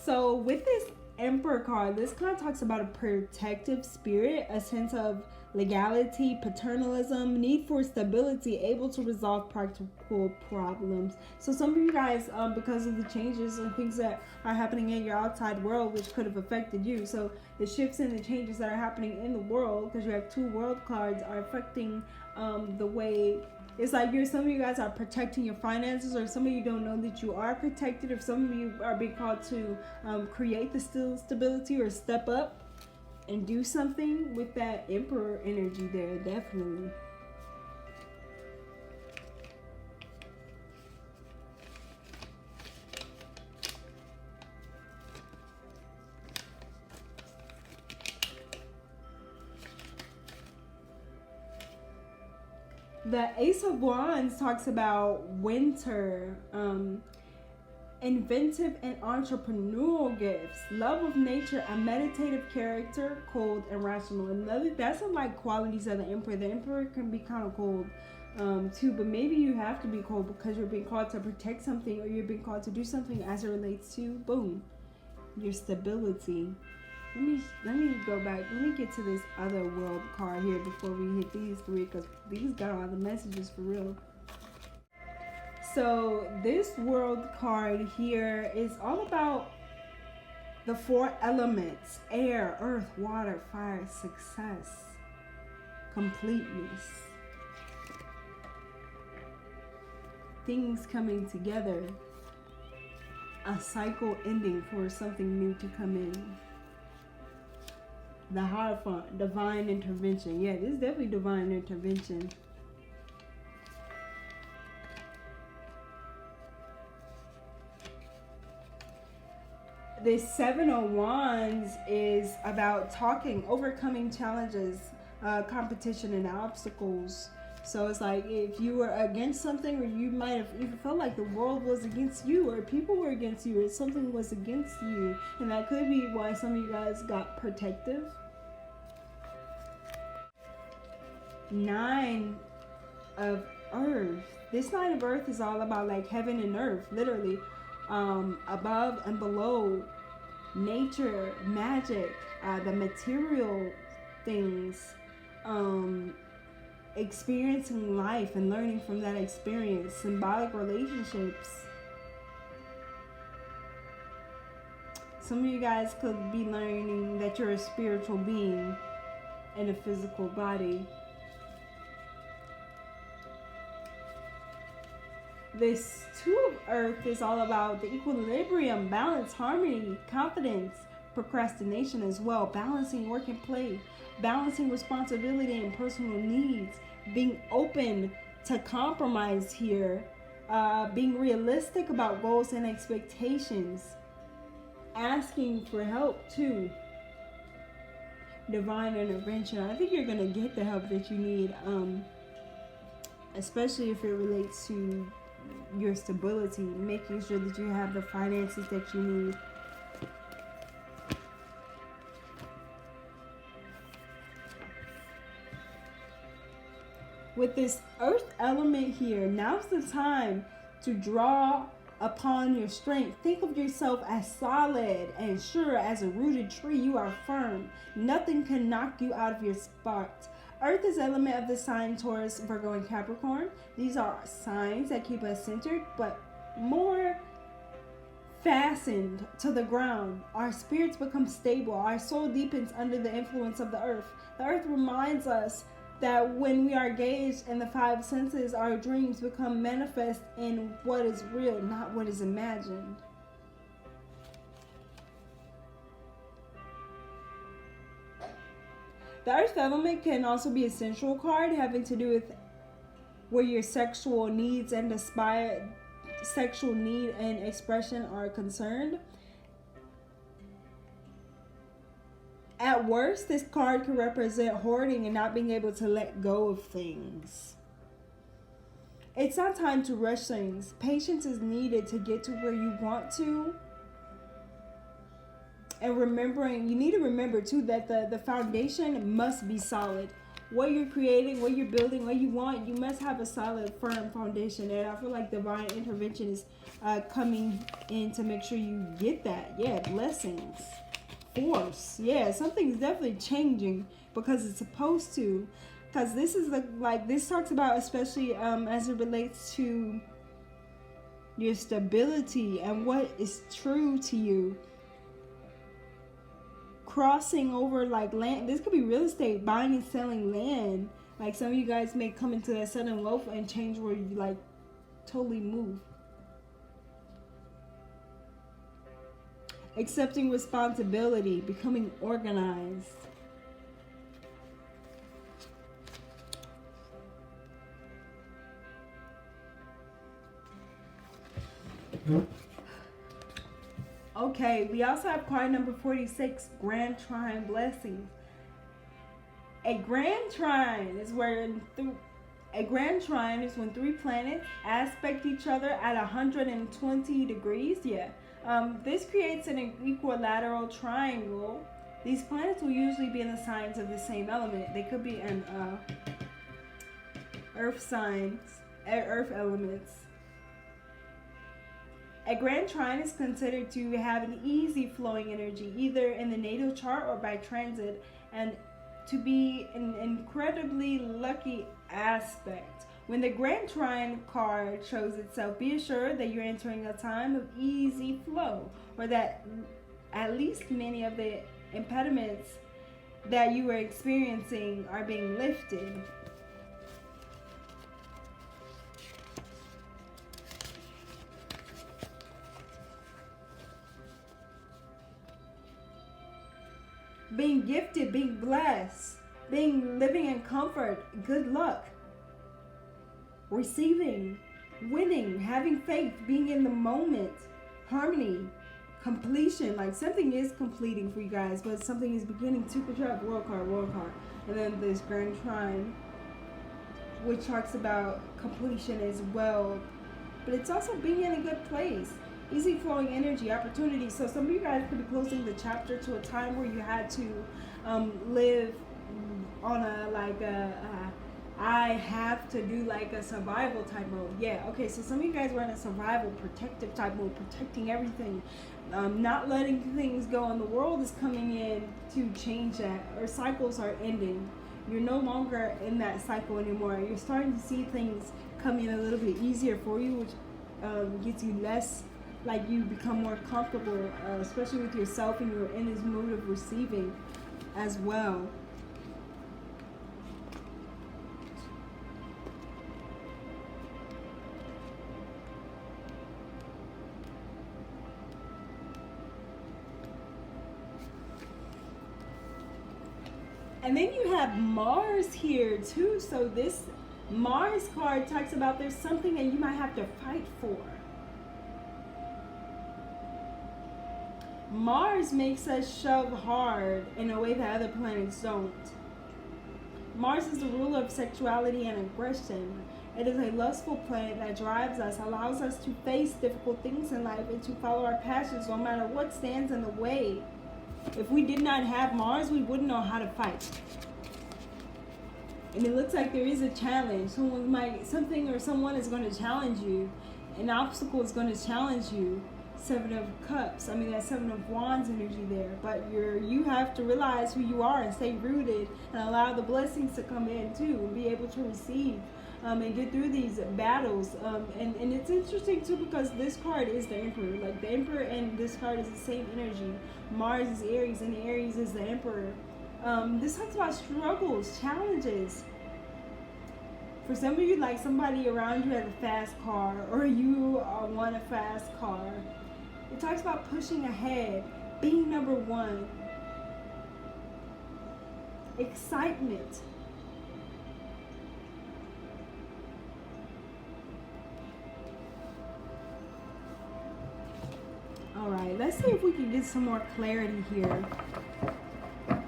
So with this Emperor card, this kind of talks about a protective spirit, a sense of legality, paternalism, need for stability, able to resolve practical problems. So some of you guys, because of the changes and things that are happening in your outside world, which could have affected you. So the shifts and the changes that are happening in the world, because you have 2 World cards, are affecting the way. It's like some of you guys are protecting your finances, or some of you don't know that you are protected, or some of you are being called to create the stability or step up and do something with that Emperor energy there, definitely. The Ace of Wands talks about winter, inventive and entrepreneurial gifts, love of nature, a meditative character, cold and rational. Another, that's some like qualities of the Emperor. The Emperor can be kind of cold too, but maybe you have to be cold because you're being called to protect something, or you're being called to do something as it relates to, boom, your stability. Let me go back. Let me get to this other world card here before we hit these three, because these got all the messages for real. So this world card here is all about the four elements: air, earth, water, fire, success, completeness. Things coming together. A cycle ending for something new to come in. The Hierophant, divine intervention. Yeah, this is definitely divine intervention. This Seven of Wands is about talking, overcoming challenges, competition, and obstacles. So it's like if you were against something, or you might have even felt like the world was against you, or people were against you, or something was against you. And that could be why some of you guys got protective. Nine of Earth. This Nine of Earth is all about like heaven and earth, literally. Above and below, nature, magic, the material things, experiencing life and learning from that experience, symbolic relationships. Some of you guys could be learning that you're a spiritual being in a physical body. This Two of Earth is all about the equilibrium, balance, harmony, confidence, procrastination as well, balancing work and play, balancing responsibility and personal needs, being open to compromise here, being realistic about goals and expectations, asking for help too. Divine intervention. I think you're going to get the help that you need, especially if it relates to your stability, making sure that you have the finances that you need. With this earth element here, now's the time to draw upon your strength. Think of yourself as solid and sure as a rooted tree. You are firm. Nothing can knock you out of your spot. Earth is element of the sign Taurus, Virgo, and Capricorn. These are signs that keep us centered, but more fastened to the ground. Our spirits become stable. Our soul deepens under the influence of the earth. The earth reminds us that when we are engaged in the five senses, our dreams become manifest in what is real, not what is imagined. The earth element can also be a sensual card, having to do with where your sexual needs and sexual need and expression are concerned. At worst, this card can represent hoarding and not being able to let go of things. It's not time to rush things. Patience is needed to get to where you want to. And you need to remember too that the foundation must be solid. What you're creating, what you're building, what you want, you must have a solid, firm foundation. And I feel like divine intervention is coming in to make sure you get that. Yeah, blessings, force. Yeah, something's definitely changing because it's supposed to. Because this is this talks about, especially as it relates to your stability and what is true to you. Crossing over like land. This could be real estate, buying and selling land. Like some of you guys may come into that sudden wealth and change where you like totally move. Accepting responsibility, becoming organized. Okay, we also have card number 46, Grand Trine Blessings. A grand trine is when three planets aspect each other at 120 degrees. Yeah. This creates an equilateral triangle. These planets will usually be in the signs of the same element. They could be in earth signs, earth elements. A grand trine is considered to have an easy flowing energy, either in the natal chart or by transit, and to be an incredibly lucky aspect. When the grand trine card shows itself, be assured that you're entering a time of easy flow, or that at least many of the impediments that you are experiencing are being lifted. Being gifted, being blessed, living in comfort, good luck, receiving, winning, having faith, being in the moment, harmony, completion. Like something is completing for you guys, but something is beginning to contract. World card. And then this grand trine, which talks about completion as well. But it's also being in a good place. Easy flowing energy, opportunity. So some of you guys could be closing the chapter to a time where you had to live on I have to do like a survival type mode. Yeah, okay, so some of you guys were in a survival, protective type mode, protecting everything, not letting things go, and the world is coming in to change that, or cycles are ending. You're no longer in that cycle anymore. You're starting to see things come in a little bit easier for you, which gets you less, like you become more comfortable, especially with yourself, and you're in this mood of receiving as well. And then you have Mars here too. So this Mars card talks about there's something that you might have to fight for. Mars makes us shove hard in a way that other planets don't. Mars is the ruler of sexuality and aggression. It is a lustful planet that drives us, allows us to face difficult things in life and to follow our passions no matter what stands in the way. If we did not have Mars, we wouldn't know how to fight. And it looks like there is a challenge. Someone is going to challenge you. An obstacle is going to challenge you. Seven of Cups. I mean, that's Seven of Wands energy there. But you have to realize who you are and stay rooted and allow the blessings to come in too and be able to receive and get through these battles. And it's interesting too because this card is the Emperor. Like the Emperor and this card is the same energy. Mars is Aries and Aries is the Emperor. This talks about struggles, challenges. For some of you, like somebody around you has a fast car or you want a fast car. It talks about pushing ahead, being number one. Excitement. All right, let's see if we can get some more clarity here. I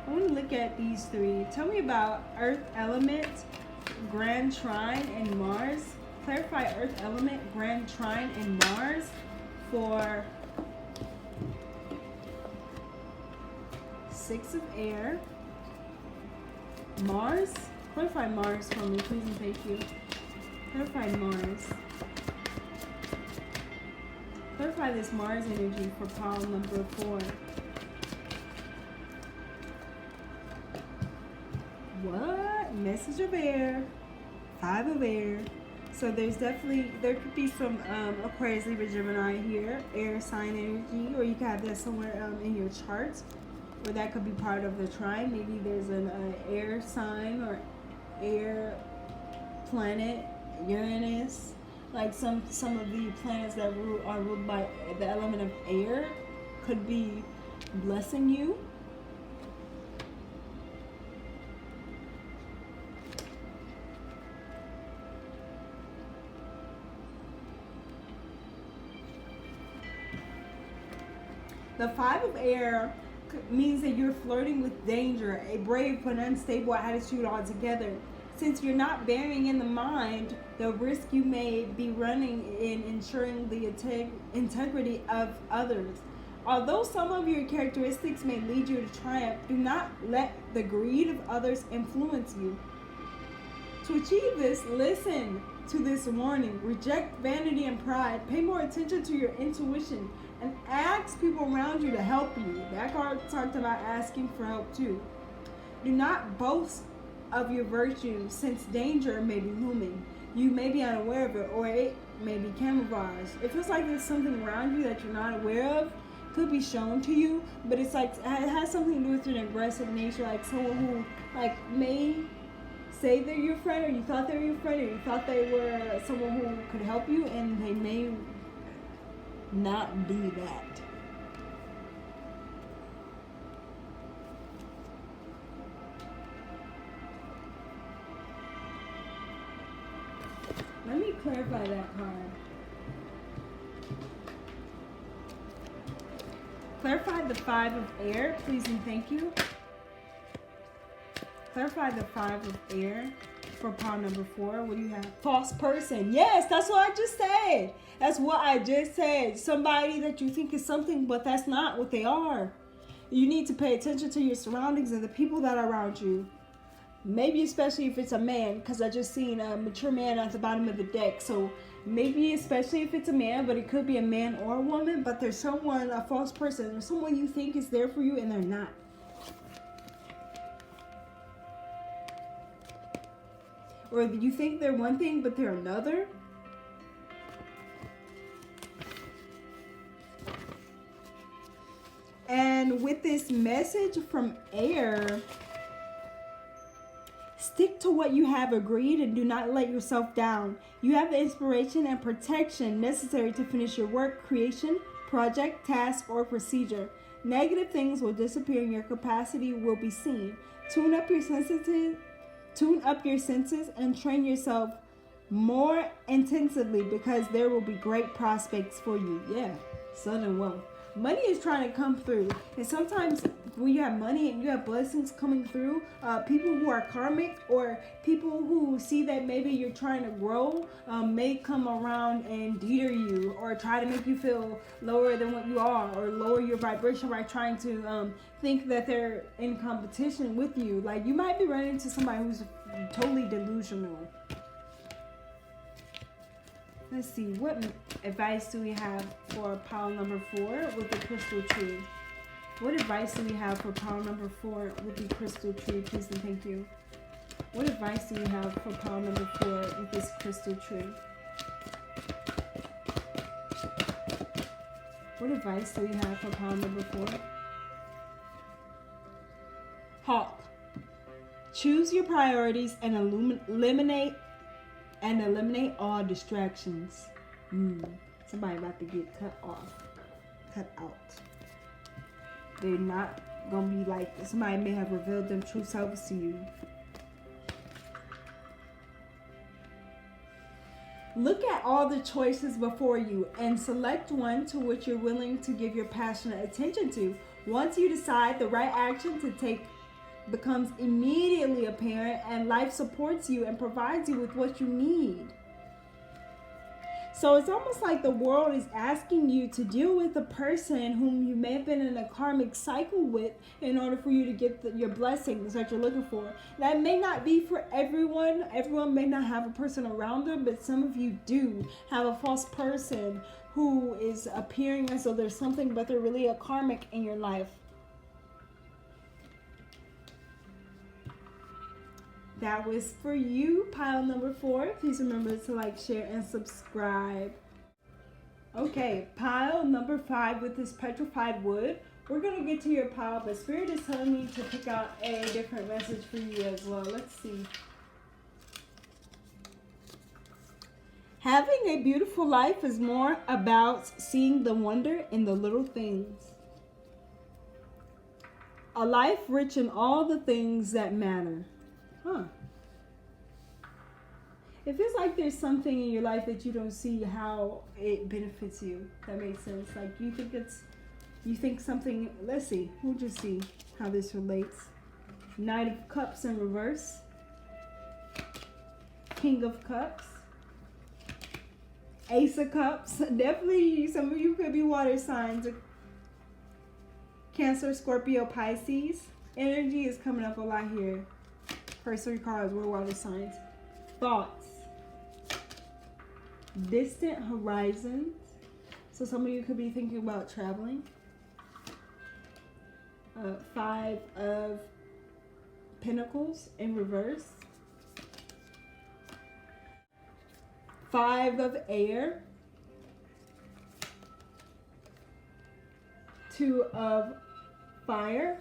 want to look at these three. Tell me about Earth element, Grand Trine, and Mars. Clarify Earth element, Grand Trine, and Mars for Six of Air. Mars. Clarify Mars for me, please and thank you. Clarify Mars. Clarify this Mars energy for pile number 4. What? Message of air. 5 of air. So there could be some Aquarius, Libra, Gemini here. Air sign energy. Or you could have that somewhere in your chart. Or that could be part of the trine. Maybe there's an air sign or air planet. Uranus. Like some of the planets that are ruled by the element of air could be blessing you. The 5 of air means that you're flirting with danger, a brave but unstable attitude altogether. Since you're not bearing in the mind the risk you may be running in ensuring the integrity of others. Although some of your characteristics may lead you to triumph, do not let the greed of others influence you. To achieve this, listen to this warning. Reject vanity and pride. Pay more attention to your intuition and ask people around you to help you. That card talked about asking for help too. Do not boast of your virtue, since danger may be looming. You may be unaware of it, or it may be camouflaged. It feels like there's something around you that you're not aware of. Could be shown to you, but it's like it has something to do with an aggressive nature, like someone who like may say they're your friend, or you thought they were your friend, or you thought they were someone who could help you, and they may not be that. Let me clarify that card. Clarify the 5 of air, please and thank you. Clarify the 5 of air for pile number 4. What do you have? False person. Yes, that's what I just said. That's what I just said. Somebody that you think is something, but that's not what they are. You need to pay attention to your surroundings and the people that are around you. Maybe especially if it's a man, because I just seen a mature man at the bottom of the deck. So maybe especially if it's a man, but it could be a man or a woman. But there's someone, a false person, there's someone you think is there for you and they're not. Or you think they're one thing, but they're another. And with this message from air, stick to what you have agreed and do not let yourself down. You have the inspiration and protection necessary to finish your work, creation, project, task, or procedure. Negative things will disappear and your capacity will be seen. Tune up your senses and train yourself more intensively, because there will be great prospects for you. Yeah, sudden wealth. Money is trying to come through, and sometimes when you have money and you have blessings coming through, people who are karmic or people who see that maybe you're trying to grow may come around and deter you or try to make you feel lower than what you are, or lower your vibration by trying to think that they're in competition with you. Like, you might be running into somebody who's totally delusional. Let's see, what advice do we have for pile number 4 with the crystal tree? What advice do we have for pile number 4 with the crystal tree? Please and thank you. What advice do we have for pile number 4 with this crystal tree? What advice do we have for pile number 4? Hawk. Choose your priorities and eliminate all distractions. Somebody about to get cut out. They're not gonna be like, somebody may have revealed them true selves to you. Look at all the choices before you and select one to which you're willing to give your passionate attention to. Once you decide, the right action to take becomes immediately apparent, and life supports you and provides you with what you need. So it's almost like the world is asking you to deal with a person whom you may have been in a karmic cycle with in order for you to get your blessings that you're looking for. That may not be for everyone. Everyone may not have a person around them, but some of you do have a false person who is appearing as though there's something, but they're really a karmic in your life. That was for you, pile number 4. Please remember to like, share, and subscribe. Okay, pile number 5 with this petrified wood. We're going to get to your pile, but Spirit is telling me to pick out a different message for you as well. Let's see. Having a beautiful life is more about seeing the wonder in the little things. A life rich in all the things that matter. It feels like there's something in your life that you don't see how it benefits you. That makes sense. Like, you think something, let's see, we'll just see how this relates. Knight of Cups in reverse. King of Cups. Ace of Cups. Definitely some of you could be water signs. Cancer, Scorpio, Pisces. Energy is coming up a lot here. First 3 cards were water signs. thoughts. Distant horizons. So some of you could be thinking about traveling. 5 of Pentacles in reverse. 5 of air. 2 of fire.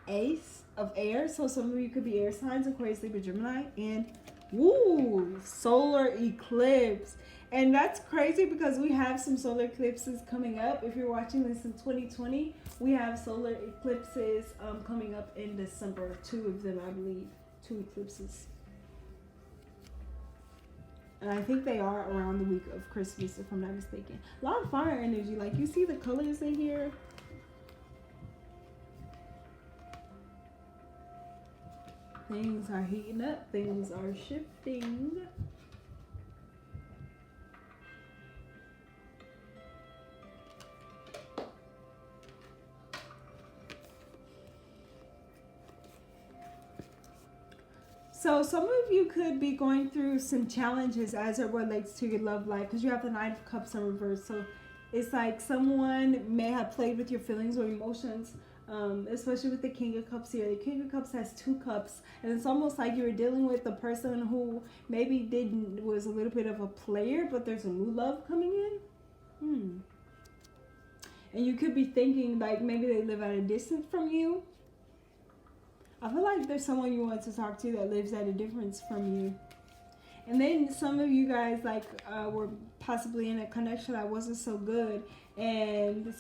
Ace of air. So some of you could be air signs, Aquarius, Libra, Gemini. And woo, solar eclipse. And that's crazy because we have some solar eclipses coming up. If you're watching this in 2020, we have solar eclipses coming up in December. 2 of them, I believe. 2 eclipses. And I think they are around the week of Christmas, if I'm not mistaken. A lot of fire energy. Like, you see the colors in here? Things are heating up. Things are shifting. So some of you could be going through some challenges as it relates to your love life, because you have the 9 of Cups in reverse. So it's like someone may have played with your feelings or emotions, especially with the King of Cups here. The King of Cups has 2 cups, and it's almost like you were dealing with a person who maybe was a little bit of a player, but there's a new love coming in. And you could be thinking like maybe they live at a distance from you. I feel like there's someone you want to talk to that lives at a distance from you. And then some of you guys like were possibly in a connection that wasn't so good. And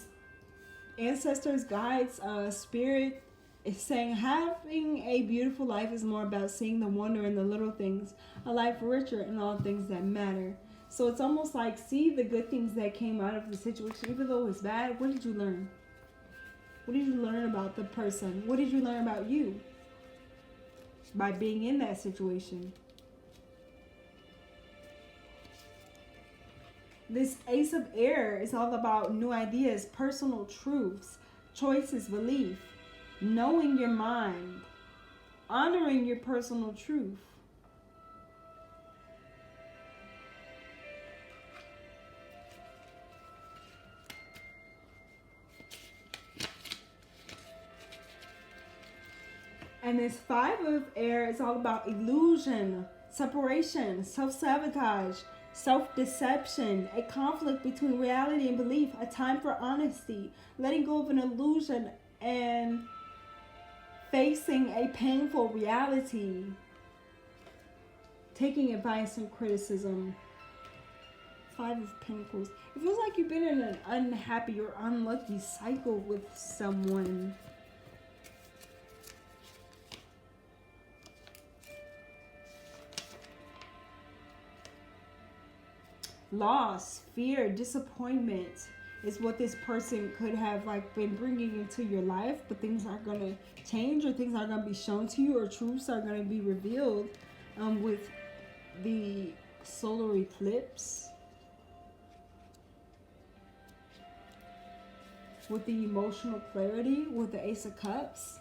ancestors, guides, spirit is saying having a beautiful life is more about seeing the wonder in the little things. A life richer in all things that matter. So it's almost like see the good things that came out of the situation. Even though it's bad, what did you learn? What did you learn about the person? What did you learn about you by being in that situation? This Ace of Air is all about new ideas, personal truths, choices, belief, knowing your mind, honoring your personal truth. And this 5 of air is all about illusion, separation, self-sabotage, self-deception, a conflict between reality and belief, a time for honesty, letting go of an illusion and facing a painful reality, taking advice and criticism. 5 of Pentacles. It feels like you've been in an unhappy or unlucky cycle with someone. Loss, fear, disappointment is what this person could have like been bringing into your life, but things are going to change, or things are going to be shown to you, or truths are going to be revealed with the solar eclipse, with the emotional clarity, with the Ace of Cups.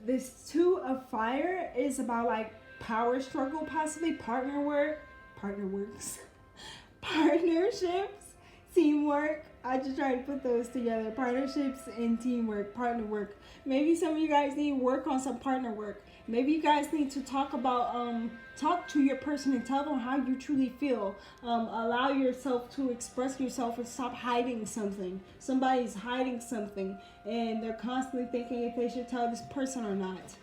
This 2 of fire is about like power struggle, possibly partnerships, teamwork. I just try to put those together. Partnerships and teamwork, partner work. Maybe some of you guys need to work on some partner work. Maybe you guys need to talk to your person and tell them how you truly feel. Allow yourself to express yourself and stop hiding something. Somebody's hiding something and they're constantly thinking if they should tell this person or not.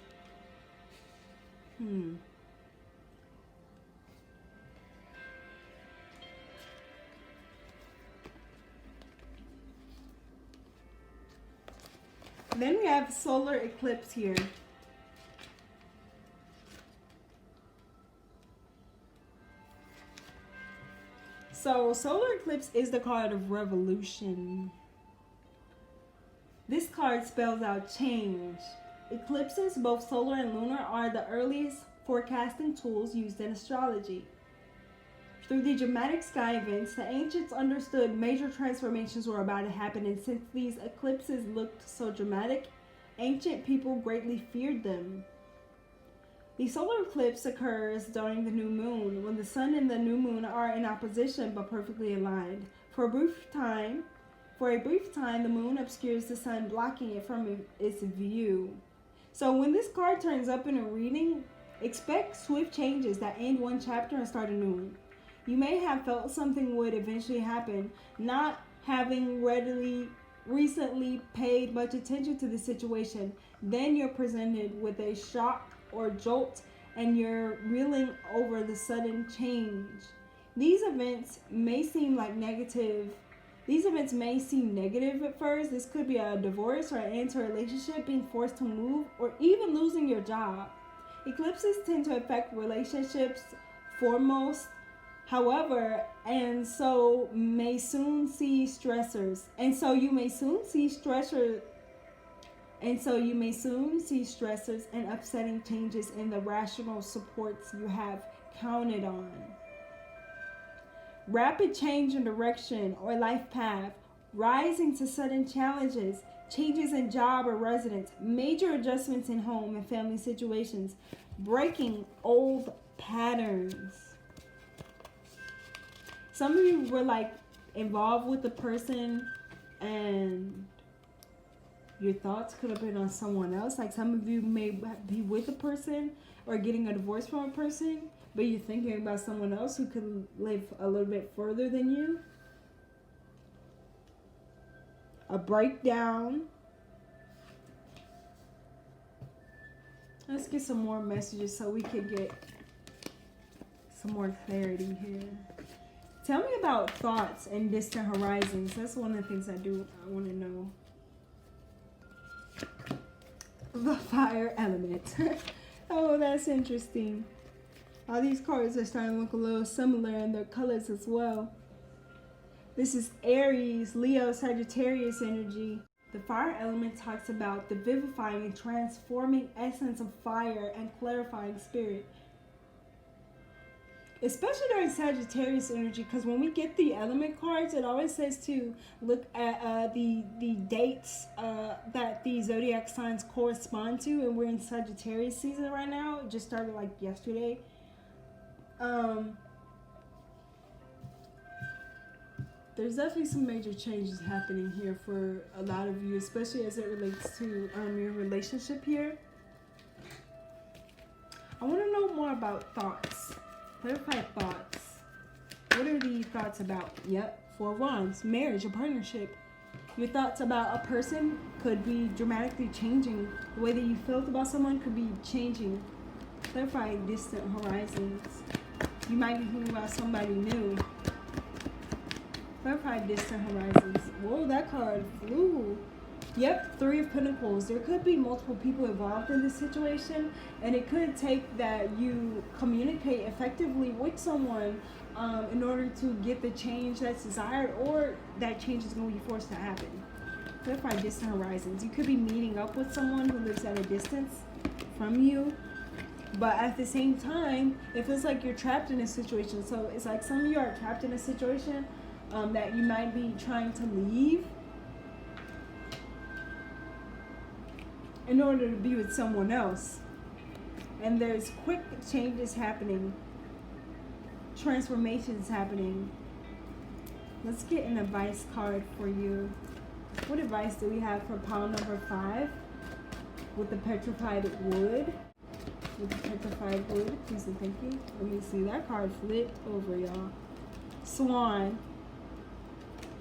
Then we have solar eclipse here. So solar eclipse is the card of revolution. This card spells out change. Eclipses, both solar and lunar, are the earliest forecasting tools used in astrology. Through the dramatic sky events, the ancients understood major transformations were about to happen, and since these eclipses looked so dramatic, ancient people greatly feared them. The solar eclipse occurs during the new moon, when the sun and the new moon are in opposition but perfectly aligned. For a brief time, the moon obscures the sun, blocking it from its view. So when this card turns up in a reading, expect swift changes that end one chapter and start a new one. You may have felt something would eventually happen, not having recently paid much attention to the situation. Then you're presented with a shock or jolt, and you're reeling over the sudden change. These events may seem negative at first. This could be a divorce or an end to a relationship, being forced to move, or even losing your job. Eclipses tend to affect relationships foremost, however, and so you may soon see stressors and upsetting changes in the rational supports you have counted on. Rapid change in direction or life path, rising to sudden challenges, changes in job or residence, major adjustments in home and family situations, breaking old patterns. Some of you were involved with the person and your thoughts could have been on someone else. Some of you may be with a person or getting a divorce from a person, but you're thinking about someone else who could live a little bit further than you. A breakdown. Let's get some more messages so we can get some more clarity here. Tell me about thoughts and distant horizons. That's one of the things I want to know. The fire element. Oh, that's interesting. All these cards are starting to look a little similar in their colors as well. This is Aries, Leo, Sagittarius energy. The fire element talks about the vivifying and transforming essence of fire and clarifying spirit. Especially during Sagittarius energy, because when we get the element cards, it always says to look at the dates that the zodiac signs correspond to, and we're in Sagittarius season right now. It just started yesterday. There's definitely some major changes happening here for a lot of you, especially as it relates to your relationship here. I want to know more about thoughts. Clarified thoughts. What are the thoughts about? Yep, 4 Wands, marriage, a partnership. Your thoughts about a person could be dramatically changing. The way that you felt about someone could be changing. Clarified distant horizons. You might be thinking about somebody new. Clarified distant horizons. Whoa, that card flew. Yep, 3 of Pentacles. There could be multiple people involved in this situation, and it could take that you communicate effectively with someone in order to get the change that's desired, or that change is going to be forced to happen. Clarify distant horizons. You could be meeting up with someone who lives at a distance from you, but at the same time, it feels like you're trapped in a situation. So it's like some of you are trapped in a situation that you might be trying to leave in order to be with someone else. And there's quick changes happening, transformations happening. Let's get an advice card for you. What advice do we have for pile number 5 with the Petrified Wood? With the Petrified Wood, please and thank you. Let me see, that card flipped over, y'all. Swan.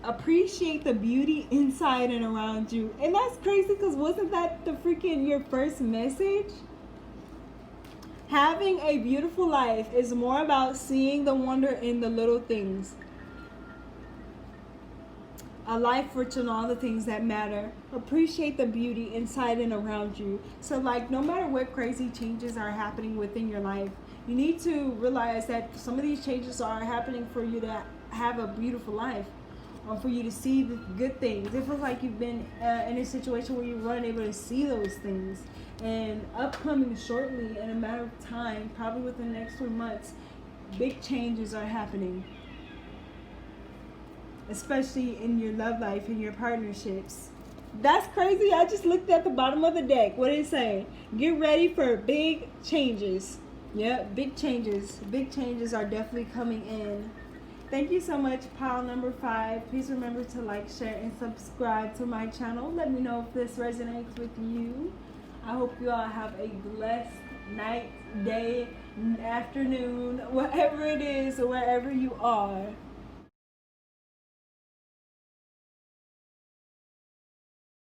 Appreciate the beauty inside and around you. And that's crazy, because wasn't that your first message? Having a beautiful life is more about seeing the wonder in the little things. A life rich in all the things that matter. Appreciate the beauty inside and around you. So no matter what crazy changes are happening within your life, you need to realize that some of these changes are happening for you to have a beautiful life. for you to see the good things. It feels like you've been in a situation where you weren't able to see those things. And upcoming shortly, in a matter of time, probably within the next 3 months, big changes are happening. Especially in your love life and your partnerships. That's crazy. I just looked at the bottom of the deck. What did it say? Get ready for big changes. Yep, big changes. Big changes are definitely coming in. Thank you so much, pile number 5. Please remember to like, share, and subscribe to my channel. Let me know if this resonates with you. I hope you all have a blessed night, day, afternoon, whatever it is, or wherever you are.